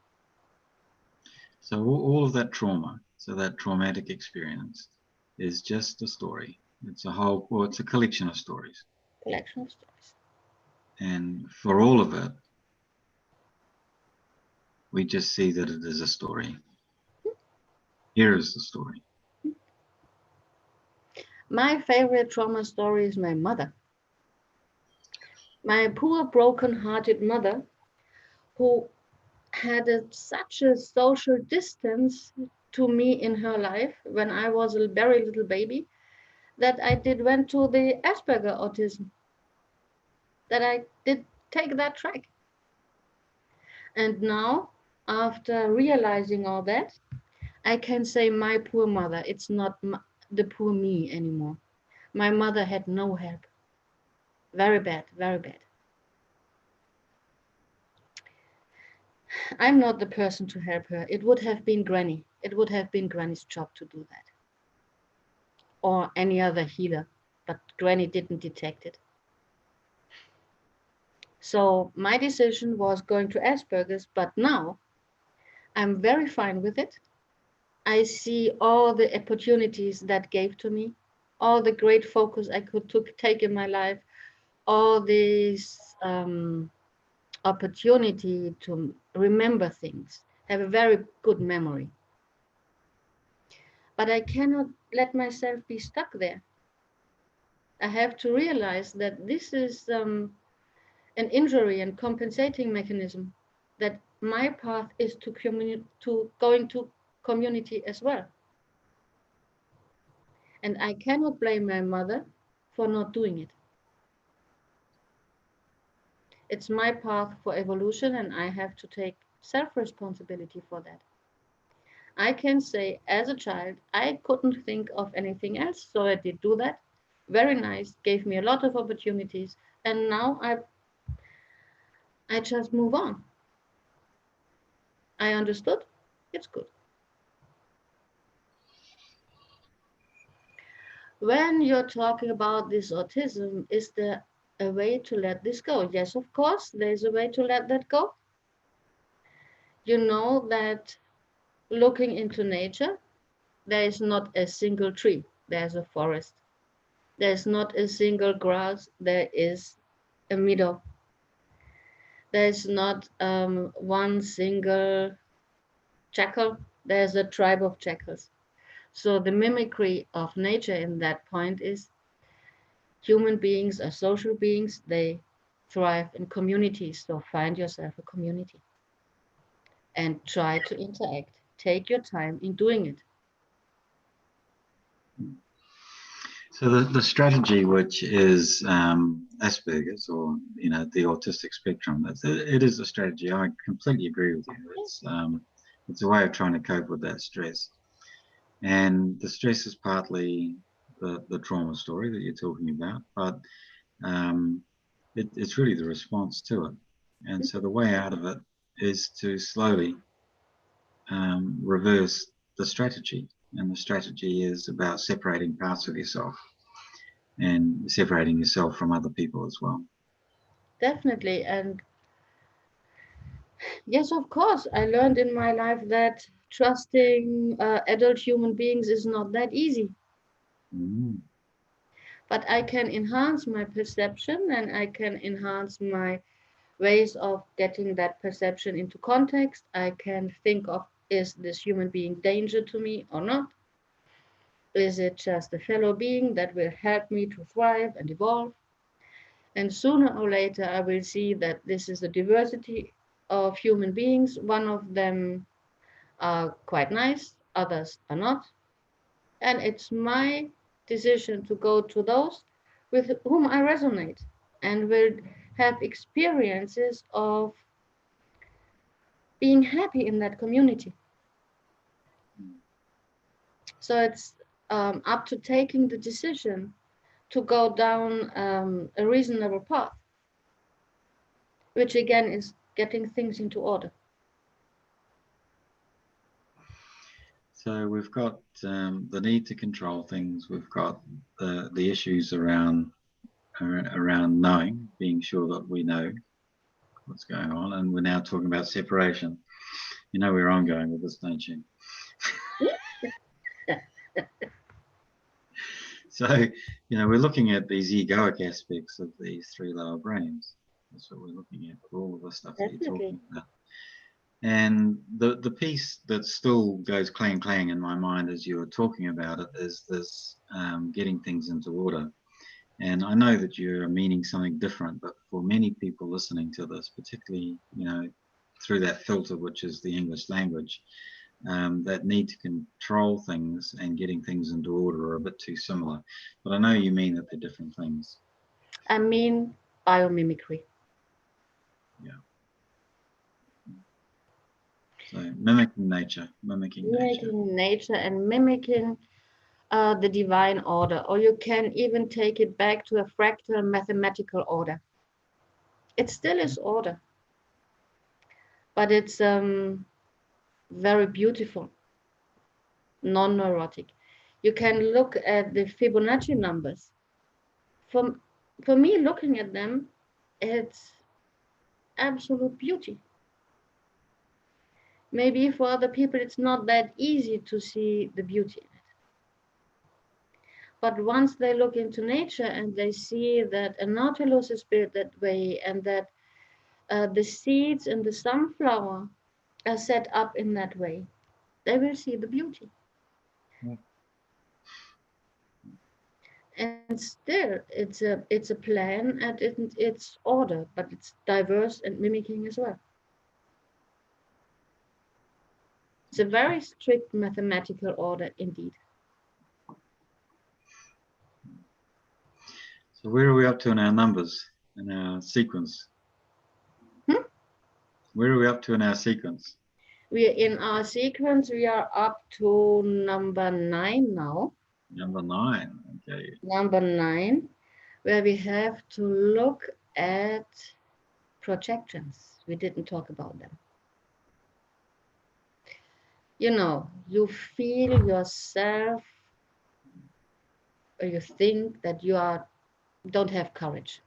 So all of that trauma, so that traumatic experience is just a story. It's a whole, or it's a collection of stories. Collection of stories. And for all of it, we just see that it is a story. Here is the story. My favorite trauma story is my mother. My poor, broken-hearted mother, who had such a social distance to me in her life when I was a very little baby, that I went to the Asperger autism, that I did take that track. And now, after realizing all that, I can say my poor mother, it's not the poor me anymore. My mother had no help. Very bad, very bad. I'm not the person to help her. It would have been Granny. It would have been Granny's job to do that. Or any other healer, but Granny didn't detect it. So my decision was going to Asperger's, but now I'm very fine with it. I see all the opportunities that gave to me, all the great focus I could take in my life, all these opportunity to remember things, have a very good memory. But I cannot let myself be stuck there. I have to realize that this is an injury and compensating mechanism, that my path is to going to community as well. And I cannot blame my mother for not doing it. It's my path for evolution, and I have to take self-responsibility for that. I can say, as a child, I couldn't think of anything else, so I did do that. Very nice, gave me a lot of opportunities, and now I just move on. I understood, it's good. When you're talking about this autism, is there a way to let this go? Yes, of course, there's a way to let that go. You know that looking into nature, there is not a single tree, there's a forest. There's not a single grass, there is a meadow. There's not one single jackal, there's a tribe of jackals. So the mimicry of nature in that point is human beings are social beings, they thrive in communities, so find yourself a community. and try to interact. Take your time in doing it. So the strategy, which is Asperger's, or the autistic spectrum, it is a strategy. I completely agree with you. It's a way of trying to cope with that stress, and the stress is partly the trauma story that you're talking about, but it's really the response to it. And so the way out of it is to slowly reverse the strategy. And the strategy is about separating parts of yourself and separating yourself from other people as well. Definitely. And yes, of course, I learned in my life that trusting adult human beings is not that easy. Mm. But I can enhance my perception and I can enhance my ways of getting that perception into context. I can think of, is this human being danger to me or not? Is it just a fellow being that will help me to thrive and evolve? And sooner or later, I will see that this is a diversity of human beings. One of them are quite nice, others are not. And it's my decision to go to those with whom I resonate and will have experiences of being happy in that community. So it's up to taking the decision to go down a reasonable path, which again is getting things into order. So we've got the need to control things. We've got the issues around knowing, being sure that we know what's going on, and we're now talking about separation. You know where I'm going with this, don't you? So, we're looking at these egoic aspects of these three lower brains. That's what we're looking at with all of the stuff that you're talking about. And the piece that still goes clang clang in my mind as you were talking about it is this getting things into order. And I know that you're meaning something different, but for many people listening to this, particularly, through that filter, which is the English language, that need to control things and getting things into order are a bit too similar. But I know you mean that they're different things. I mean biomimicry. Yeah. So mimicking nature. Mimicking nature and mimicking the divine order, or you can even take it back to a fractal mathematical order. It still is order, but it's very beautiful, non-neurotic. You can look at the Fibonacci numbers. For, for me, looking at them, it's absolute beauty. Maybe for other people, it's not that easy to see the beauty in it. But once they look into nature and they see that a nautilus is built that way and that the seeds in the sunflower are set up in that way, they will see the beauty. Yeah. And still, it's a plan and it's order, but it's diverse and mimicking as well. It's a very strict mathematical order indeed. So where are we up to in our numbers, in our sequence? Where are we up to in our sequence? We are in our sequence, we are up to number 9 now. Number 9, okay. Number 9, where we have to look at projections. We didn't talk about them. You feel yourself, or you think that you don't have courage.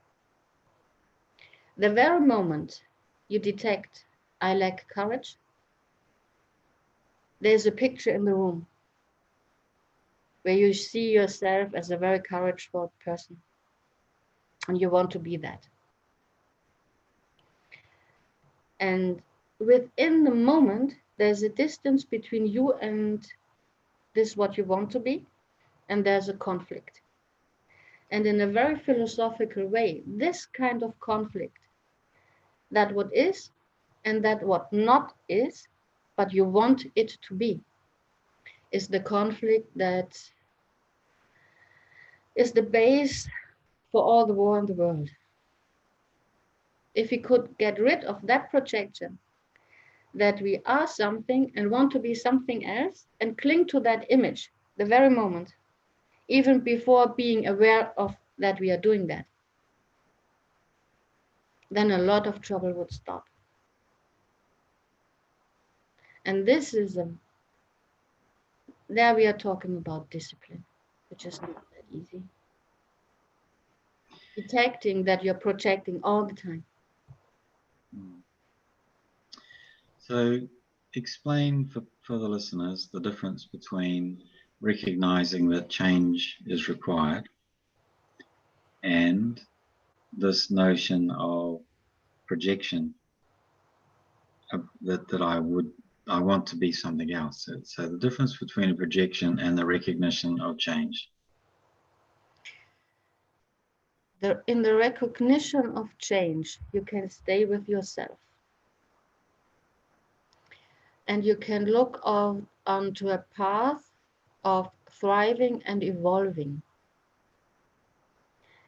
The very moment you detect, I lack courage, there's a picture in the room where you see yourself as a very courageous person and you want to be that. And within the moment, there's a distance between you and this what you want to be, and there's a conflict. And in a very philosophical way, this kind of conflict, that what is and that what not is, but you want it to be, is the conflict that is the base for all the war in the world. If we could get rid of that projection, that we are something and want to be something else, and cling to that image the very moment, even before being aware of that we are doing that, then a lot of trouble would stop. And this is there we are talking about discipline, which is not that easy. Detecting that you're projecting all the time. So explain for the listeners the difference between recognizing that change is required and this notion of projection that I want to be something else. So the difference between a projection and the recognition of change. In the recognition of change, you can stay with yourself. And you can look onto a path of thriving and evolving.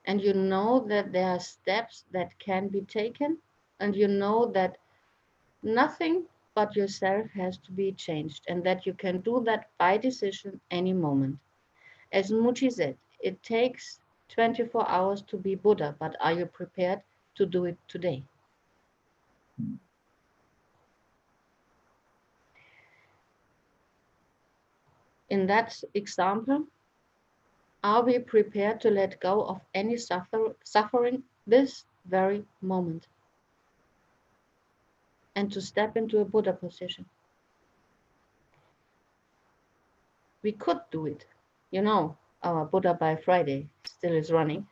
And you know that there are steps that can be taken, and you know that nothing but yourself has to be changed, and that you can do that by decision any moment. As Muji said, it takes 24 hours to be Buddha, but are you prepared to do it today? In that example, are we prepared to let go of any suffering this very moment and to step into a Buddha position? We could do it. You know, our Buddha by Friday still is running.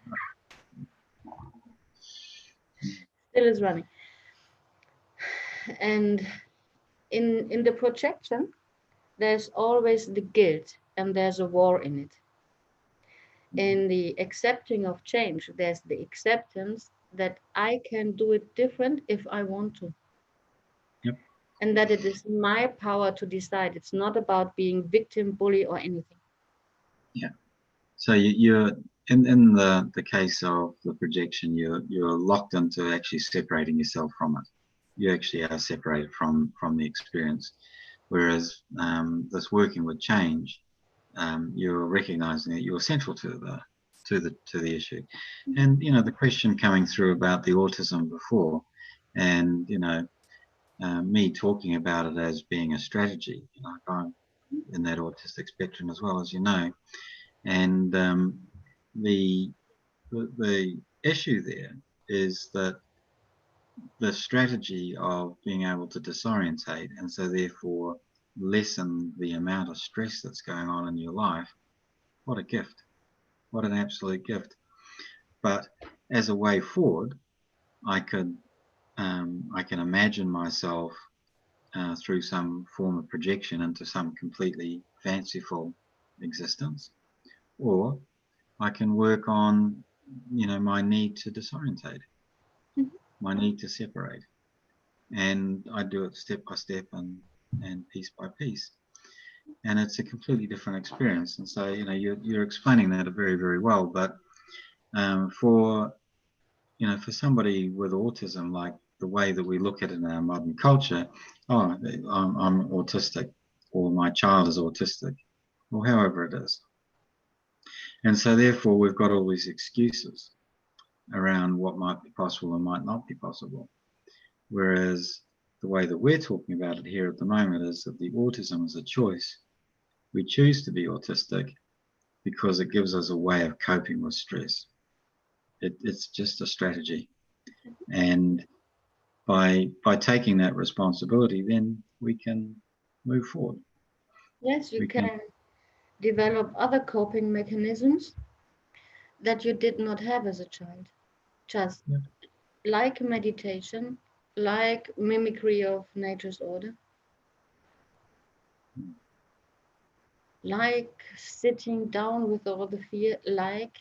Still is running. And in the projection, there's always the guilt and there's a war in it. In the accepting of change, there's the acceptance that I can do it different if I want to. Yep. And that it is my power to decide. It's not about being victim, bully, or anything. Yeah. So you're in the case of the projection, you're locked into actually separating yourself from it. You actually are separated from the experience. Whereas this working with change, you're recognizing that you're central to the issue. And you know, the question coming through about the autism before, and you know, me talking about it as being a strategy. You know, I'm in that autistic spectrum as well, as you know, and the issue there is that the strategy of being able to disorientate and so therefore lessen the amount of stress that's going on in your life. What a gift. What an absolute gift. But as a way forward, I can imagine myself through some form of projection into some completely fanciful existence, or I can work on, you know, my need to disorientate, my need to separate, and I do it step by step and piece by piece, and it's a completely different experience. And so, you know, you're explaining that very, very well. But for somebody with autism, like the way that we look at it in our modern culture, oh, I'm autistic, or my child is autistic, or however it is. And so therefore we've got all these excuses around what might be possible and might not be possible. Whereas the way that we're talking about it here at the moment is that the autism is a choice. We choose to be autistic because it gives us a way of coping with stress. It's just a strategy. And by taking that responsibility, then we can move forward. Yes, you can develop other coping mechanisms that you did not have as a child. Just like meditation, like mimicry of nature's order, like sitting down with all the fear, like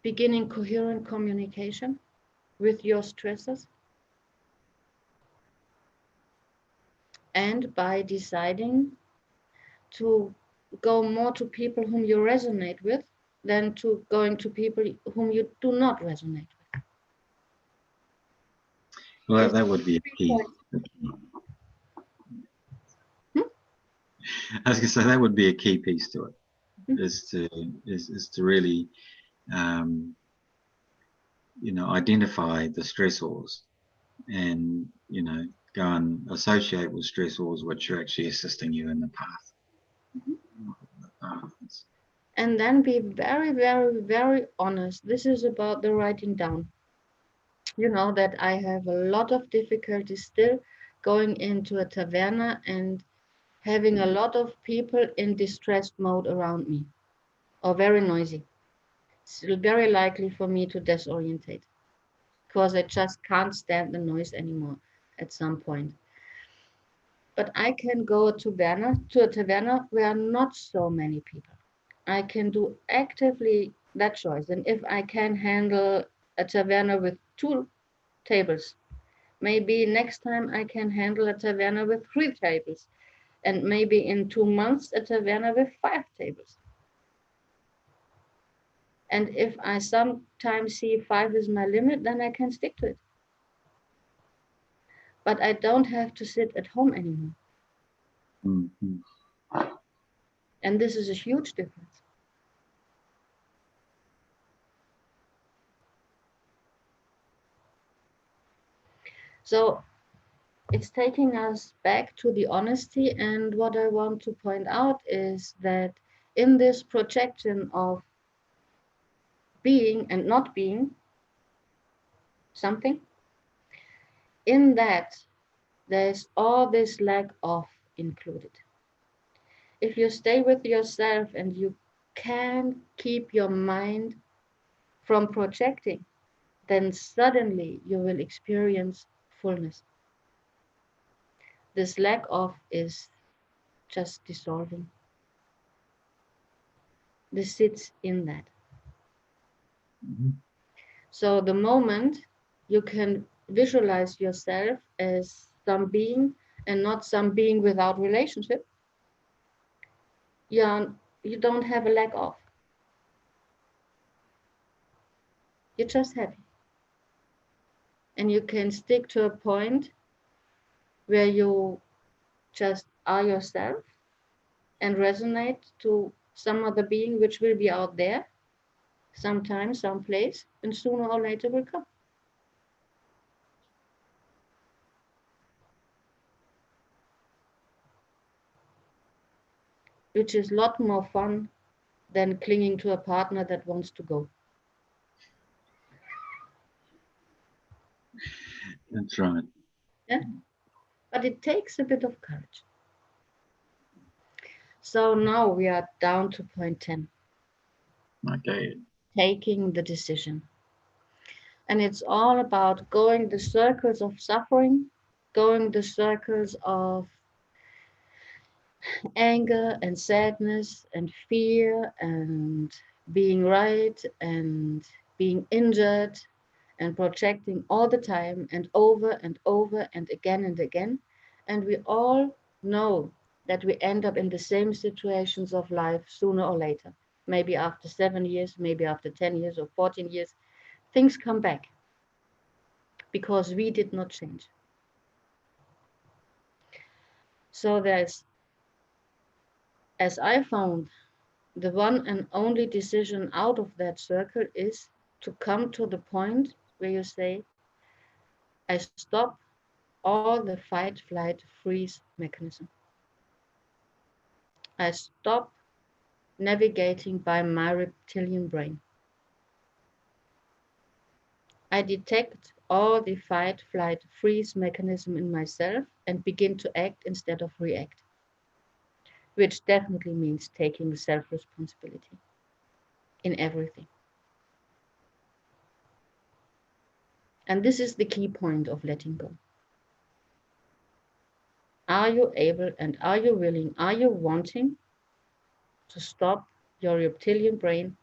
beginning coherent communication with your stressors. and by deciding to go more to people whom you resonate with than to going to people whom you do not resonate with. Well, that would be a key. I was going to say that would be a key piece to it, is to really, identify the stressors, and go and associate with stressors which are actually assisting you in the path. And then be very, very, very honest. This is about the writing down. You know that I have a lot of difficulty still going into a taverna and having a lot of people in distressed mode around me, or very noisy. It's very likely for me to disorientate because I just can't stand the noise anymore at some point. But I can go to a taverna where not so many people. I can do actively that choice. And if I can handle a taverna with 2 tables, maybe next time I can handle a taverna with 3 tables. And maybe in 2 months, a taverna with 5 tables. And if I sometimes see 5 is my limit, then I can stick to it. But I don't have to sit at home anymore. Mm-hmm. And this is a huge difference. So it's taking us back to the honesty. And what I want to point out is that in this projection of being and not being something, in that there's all this lack of included. If you stay with yourself and you can keep your mind from projecting, then suddenly you will experience fullness. This lack of is just dissolving. This sits in that. Mm-hmm. So the moment you can visualize yourself as some being and not some being without relationship, you don't have a lack of. You're just happy. And you can stick to a point where you just are yourself and resonate to some other being which will be out there sometime, someplace, and sooner or later will come. Which is a lot more fun than clinging to a partner that wants to go. That's right. Yeah? But it takes a bit of courage. So now we are down to point 10. Okay. Taking the decision. And it's all about going the circles of suffering, going the circles of anger and sadness and fear and being right and being injured and projecting all the time and over and again and again. And we all know that we end up in the same situations of life sooner or later. Maybe after 7 years, maybe after 10 years or 14 years, things come back because we did not change. So there's, as I found, the one and only decision out of that circle is to come to the point where you say, I stop all the fight, flight, freeze mechanism. I stop navigating by my reptilian brain. I detect all the fight, flight, freeze mechanism in myself and begin to act instead of react, which definitely means taking self-responsibility in everything. And this is the key point of letting go. Are you able and are you willing, are you wanting to stop your reptilian brain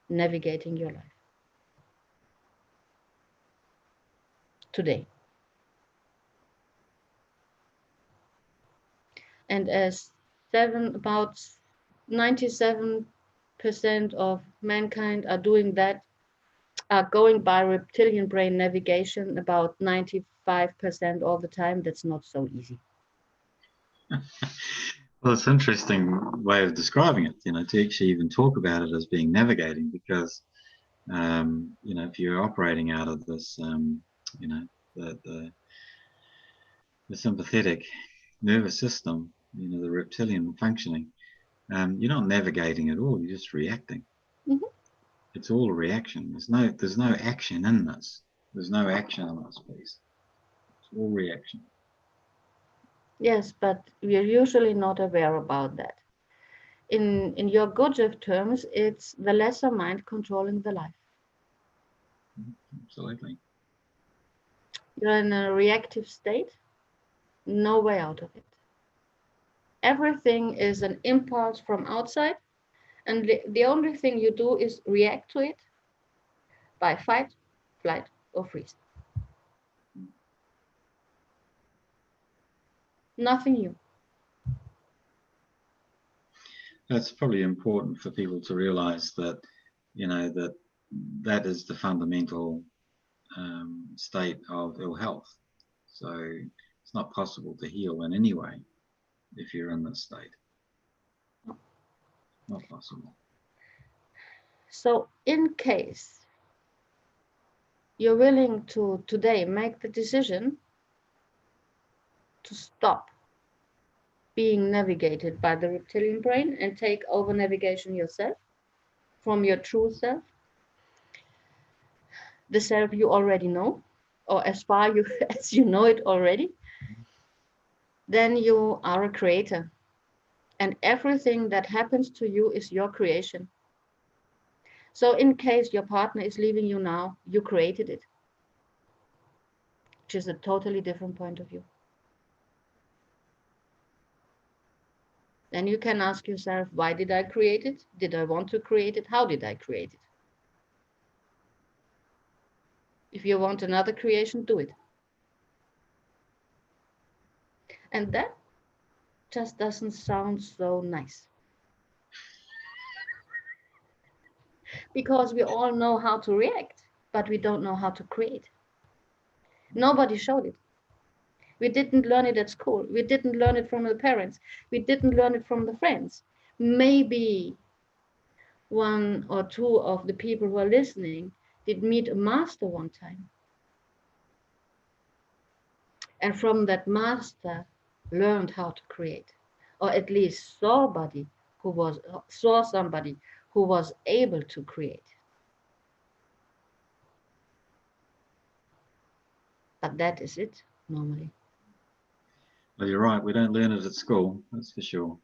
navigating your life today? And as about 97% of mankind are doing that, are going by reptilian brain navigation about 95% all the time, that's not so easy. Well, it's an interesting way of describing it, to actually even talk about it as being navigating, because, if you're operating out of this, the sympathetic nervous system, the reptilian functioning, you're not navigating at all. You're just reacting. Mm-hmm. It's all reaction. There's no action in this. There's no action in this piece. It's all reaction. Yes, but we are usually not aware about that. In your Gurdjieff terms, it's the lesser mind controlling the life. Absolutely. You're in a reactive state, no way out of it. Everything is an impulse from outside, and the only thing you do is react to it by fight, flight, or freeze. Nothing new. It's probably important for people to realize that, that is the fundamental state of ill health. So it's not possible to heal in any way if you're in this state. Not possible. So in case you're willing to today make the decision to stop being navigated by the reptilian brain and take over navigation yourself from your true self, the self you already know, or as far as you know it already, then you are a creator. And everything that happens to you is your creation. So in case your partner is leaving you now, you created it, which is a totally different point of view. Then you can ask yourself, why did I create it? Did I want to create it? How did I create it? If you want another creation, do it. And that just doesn't sound so nice. Because we all know how to react, but we don't know how to create. Nobody showed it. We didn't learn it at school. We didn't learn it from the parents. We didn't learn it from the friends. Maybe one or two of the people who are listening did meet a master one time. And from that master learned how to create, or at least saw somebody who was able to create. But that is it normally. Well, you're right. We don't learn it at school. That's for sure.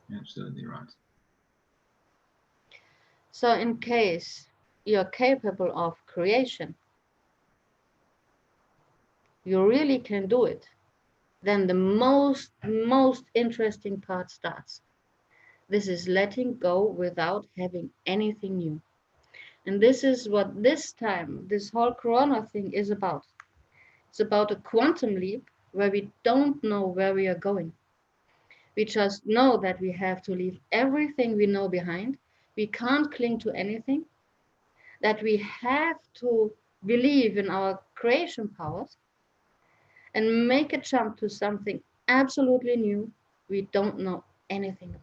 You're absolutely right. So in case you're capable of creation, you really can do it, then the most interesting part starts. This is letting go without having anything new. And this is what this time, this whole Corona thing is about. It's about a quantum leap where we don't know where we are going. We just know that we have to leave everything we know behind. We can't cling to anything. That we have to believe in our creation powers and make a jump to something absolutely new we don't know anything about.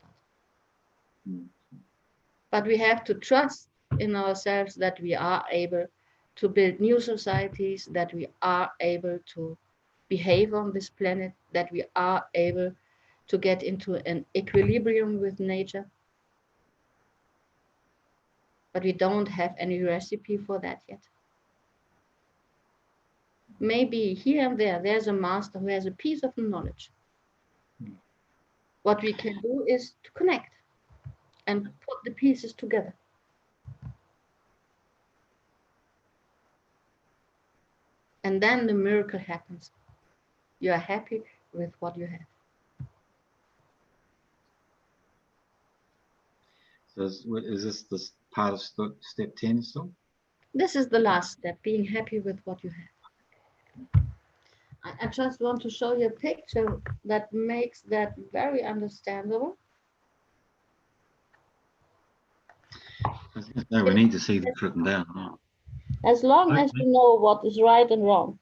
But we have to trust in ourselves that we are able to build new societies, that we are able to behave on this planet, that we are able to get into an equilibrium with nature. But we don't have any recipe for that yet. Maybe here and there's a master who has a piece of knowledge. What we can do is to connect and put the pieces together. And then the miracle happens. You are happy with what you have. So is this part of step 10 still? This is the last step, being happy with what you have. I just want to show you a picture that makes that very understandable. No, we need to see this written down. As long Yeah. as Okay. you know what is right and wrong,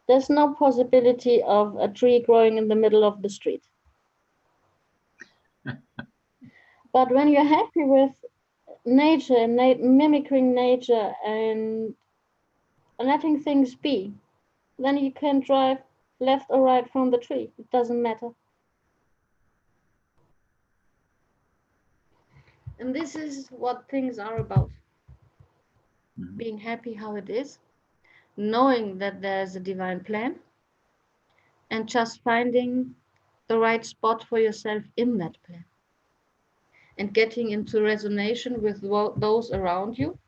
there's no possibility of a tree growing in the middle of the street. But when you're happy with nature and mimicking nature and letting things be, then you can drive left or right from the tree. It doesn't matter. And this is what things are about. Mhm. Being happy how it is, knowing that there's a divine plan, and just finding the right spot for yourself in that plan. And getting into resonance with those around you,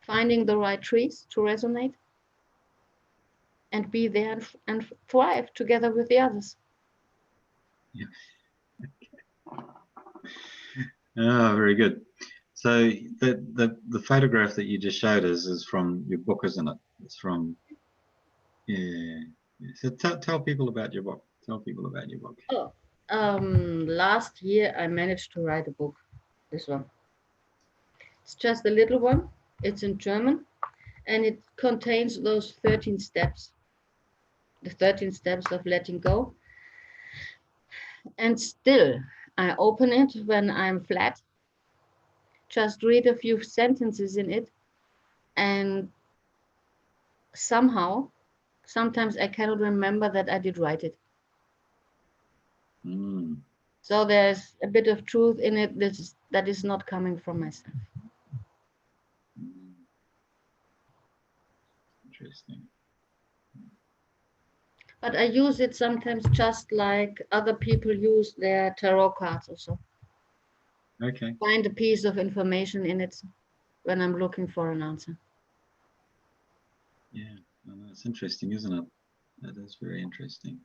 finding the right trees to resonate, and be there and thrive together with the others. Yeah. Oh, very good. So the photograph that you just showed us is from your book, isn't it? It's from, yeah. So tell people about your book. Tell people about your book. Oh, last year I managed to write a book. This one. It's just a little one. It's in German, and it contains those 13 steps. The 13 steps of letting go. And still, I open it when I'm flat, just read a few sentences in it, and somehow, sometimes I cannot remember that I did write it. Mm. So there's a bit of truth in it that is not coming from myself. Mm. Interesting. But I use it sometimes just like other people use their tarot cards or so. Okay. Find a piece of information in it when I'm looking for an answer. Yeah. That's interesting, isn't it? That is very interesting.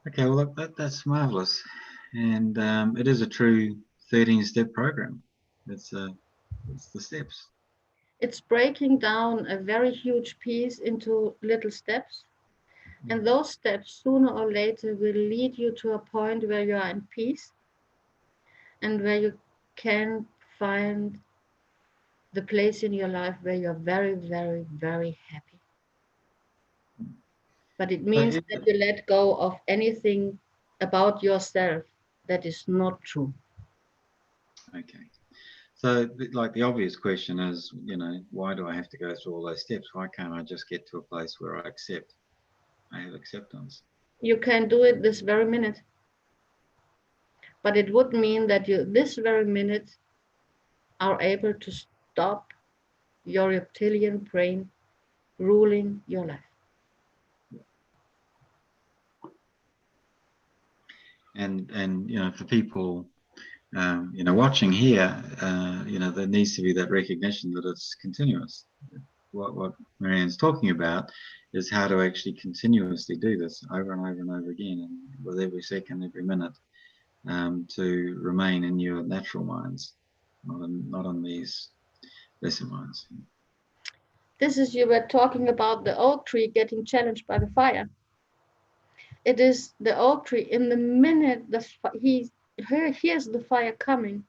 Okay, well that's marvelous, and it is a true 13-step program. It's the steps. It's breaking down a very huge piece into little steps. And Mm. those steps, sooner or later, will lead you to a point where you are in peace and where you can find the place in your life where you're very, very, very happy. But it So means that you let go of anything about yourself that is not true. okay. So like the obvious question is, why do I have to go through all those steps? Why can't I just get to a place where I accept? I have acceptance. You can do it this very minute, but it would mean that you, this very minute, are able to stop your reptilian brain ruling your life. And for people watching here, there needs to be that recognition that it's continuous. What Marianne's talking about is how to actually continuously do this over and over and over again, and with every second, every minute, to remain in your natural minds, not on these lesser minds. This is, you were talking about the oak tree getting challenged by the fire. It is the oak tree in the minute he hears the fire coming,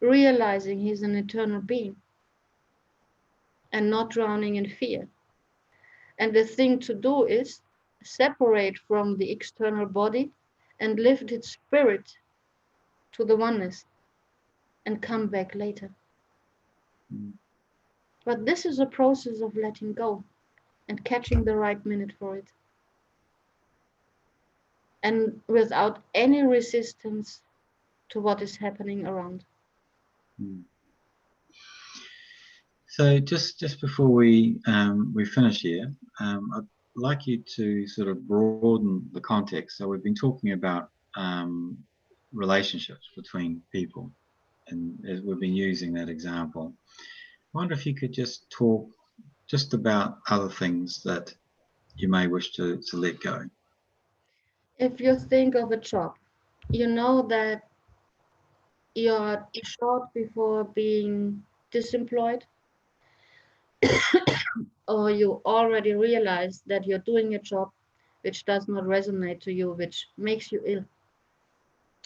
realizing he's an eternal being and not drowning in fear. And the thing to do is separate from the external body and lift its spirit to the oneness and come back later. Mm. But this is a process of letting go and catching the right minute for it. And without any resistance to what is happening around. Mm. So just before we finish here, I'd like you to sort of broaden the context. So we've been talking about relationships between people, and as we've been using that example. I wonder if you could just talk just about other things that you may wish to let go. If you think of a job, you know that you're short before being disemployed. or you already realize that you're doing a job which does not resonate to you, which makes you ill.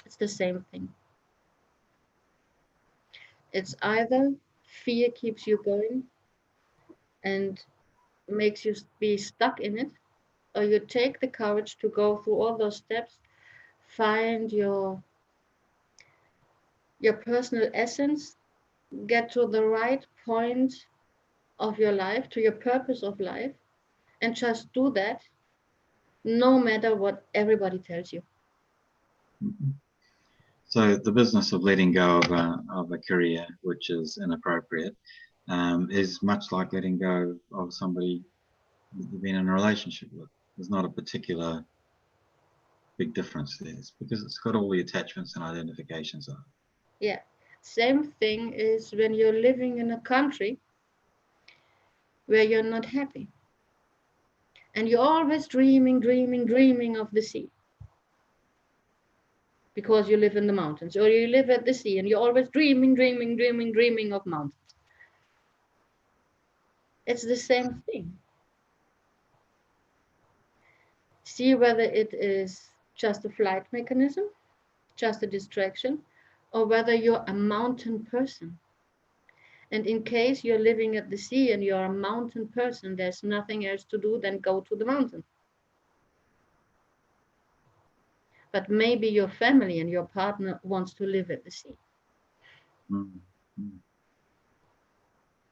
It's the same thing. It's either fear keeps you going and makes you be stuck in it, or you take the courage to go through all those steps, find your personal essence, get to the right point of your life, to your purpose of life, and just do that no matter what everybody tells you. Mhm. So the business of letting go of a career which is inappropriate is much like letting go of somebody you've been in a relationship with. There's not a particular big difference there. It's because it's got all the attachments and identifications on it. Yeah. Same thing is when you're living in a country where you're not happy. And you're always dreaming of the sea. Because you live in the mountains, or you live at the sea and you're always dreaming of mountains. It's the same thing. See whether it is just a flight mechanism, just a distraction, or whether you're a mountain person. And in case you're living at the sea and you're a mountain person, there's nothing else to do than go to the mountain. But maybe your family and your partner wants to live at the sea. Mm-hmm.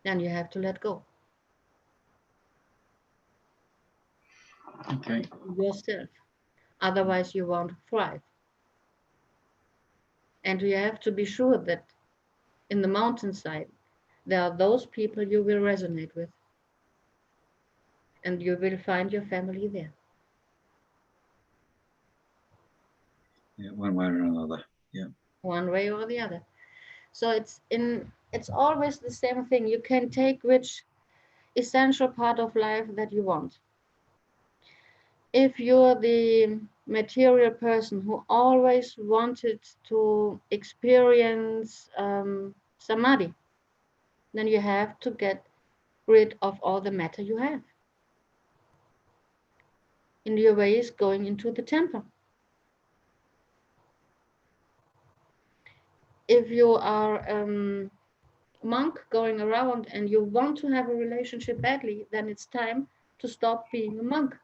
Then you have to let go. Okay. Yourself. Otherwise you won't thrive. And you have to be sure that in the mountainside, there are those people you will resonate with. And you will find your family there. Yeah, one way or another. Yeah. One way or the other. So it's always the same thing. You can take which essential part of life that you want. If you're the material person who always wanted to experience samadhi, then you have to get rid of all the matter you have. In your way is going into the temple. If you are monk going around and you want to have a relationship badly, then it's time to stop being a monk.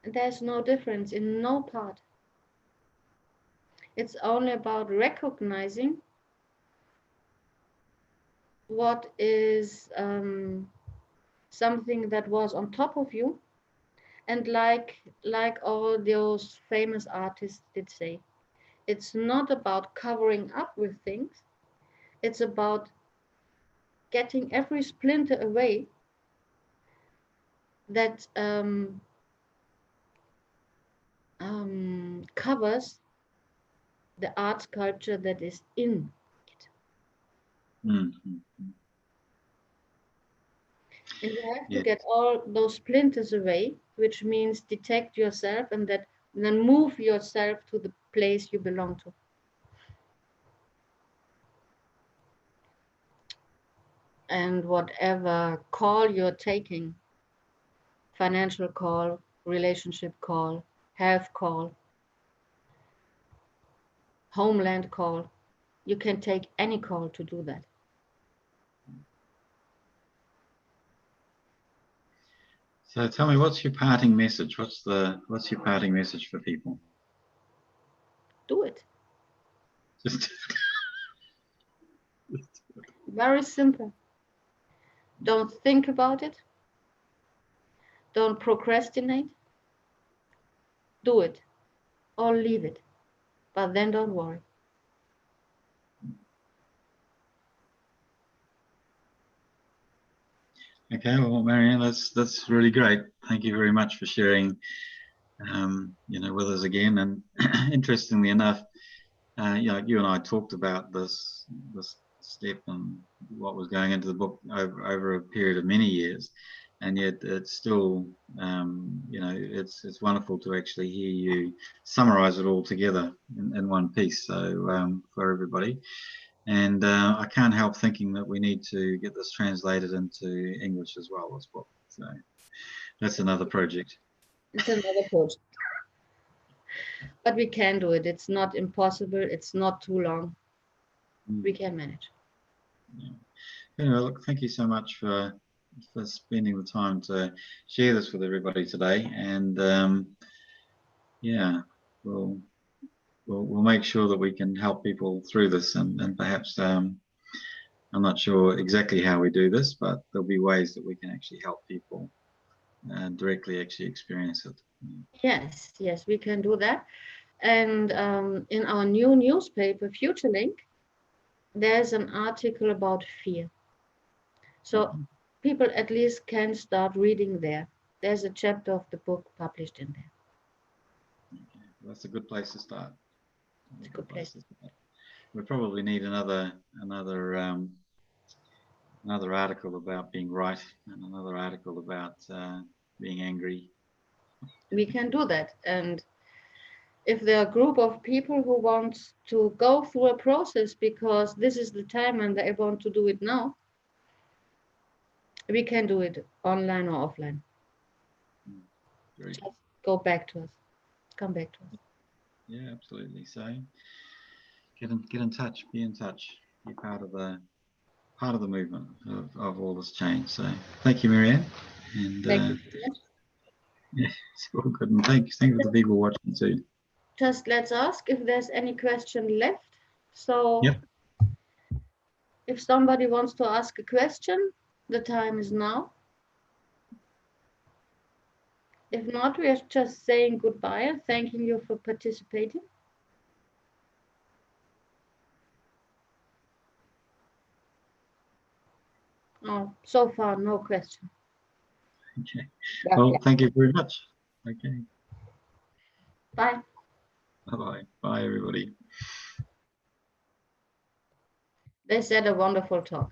There's no difference in no part. It's only about recognizing what is something that was on top of you, and like all those famous artists did say, it's not about covering up with things. It's about getting every splinter away that covers the art sculpture that is in it. Mm-hmm. And you have to Yeah. get all those splinters away, which means detect yourself and then move yourself to the place you belong to. And whatever call you're taking, financial call, relationship call, health call, homeland call, you can take any call to do that. So tell me, what's your parting message? What's your parting message for people? Do it. Just Very simple. Don't think about it. Don't procrastinate. Do it or leave it. But then don't worry. okay. Well, Marianne, that's really great. Thank you very much for sharing, with us again. And interestingly enough, you and I talked about this step and what was going into the book over a period of many years. and yet it's still, you know, it's wonderful to actually hear you summarize it all together in one piece. So for everybody, and I can't help thinking that we need to get this translated into English as well. So that's another project. It's another project. But we can do it. It's not impossible. It's not too long. We can manage. Yeah. Anyway, look, thank you so much for spending the time to share this with everybody today. And yeah, we'll make sure that we can help people through this, and perhaps I'm not sure exactly how we do this, but there'll be ways that we can actually help people directly actually experience it. Yes, yes, we can do that. And in our new newspaper, Future Link, there's an article about fear. So people at least can start reading there. There's a chapter of the book published in there. Okay. That's a good place to start. It's a good place to start. We probably need another article about being right, and another article about being angry. We can do that. And if there are a group of people who want to go through a process because this is the time and they want to do it now, we can do it online or offline. Just go back to us. Come back to us. Yeah, absolutely. So get in touch. Be in touch. Be part of the movement of all this change. So thank you, Marianne. And Thank you so much. yeah, it's all good. And thanks to the people watching too. Just let's ask if there's any question left. So yep. If somebody wants to ask a question, the time is now. If not, we are just saying goodbye and thanking you for participating. Oh, so far, no question. Okay. Well, thank you very much. Okay. Bye. Bye-bye. Bye, everybody. They said a wonderful talk.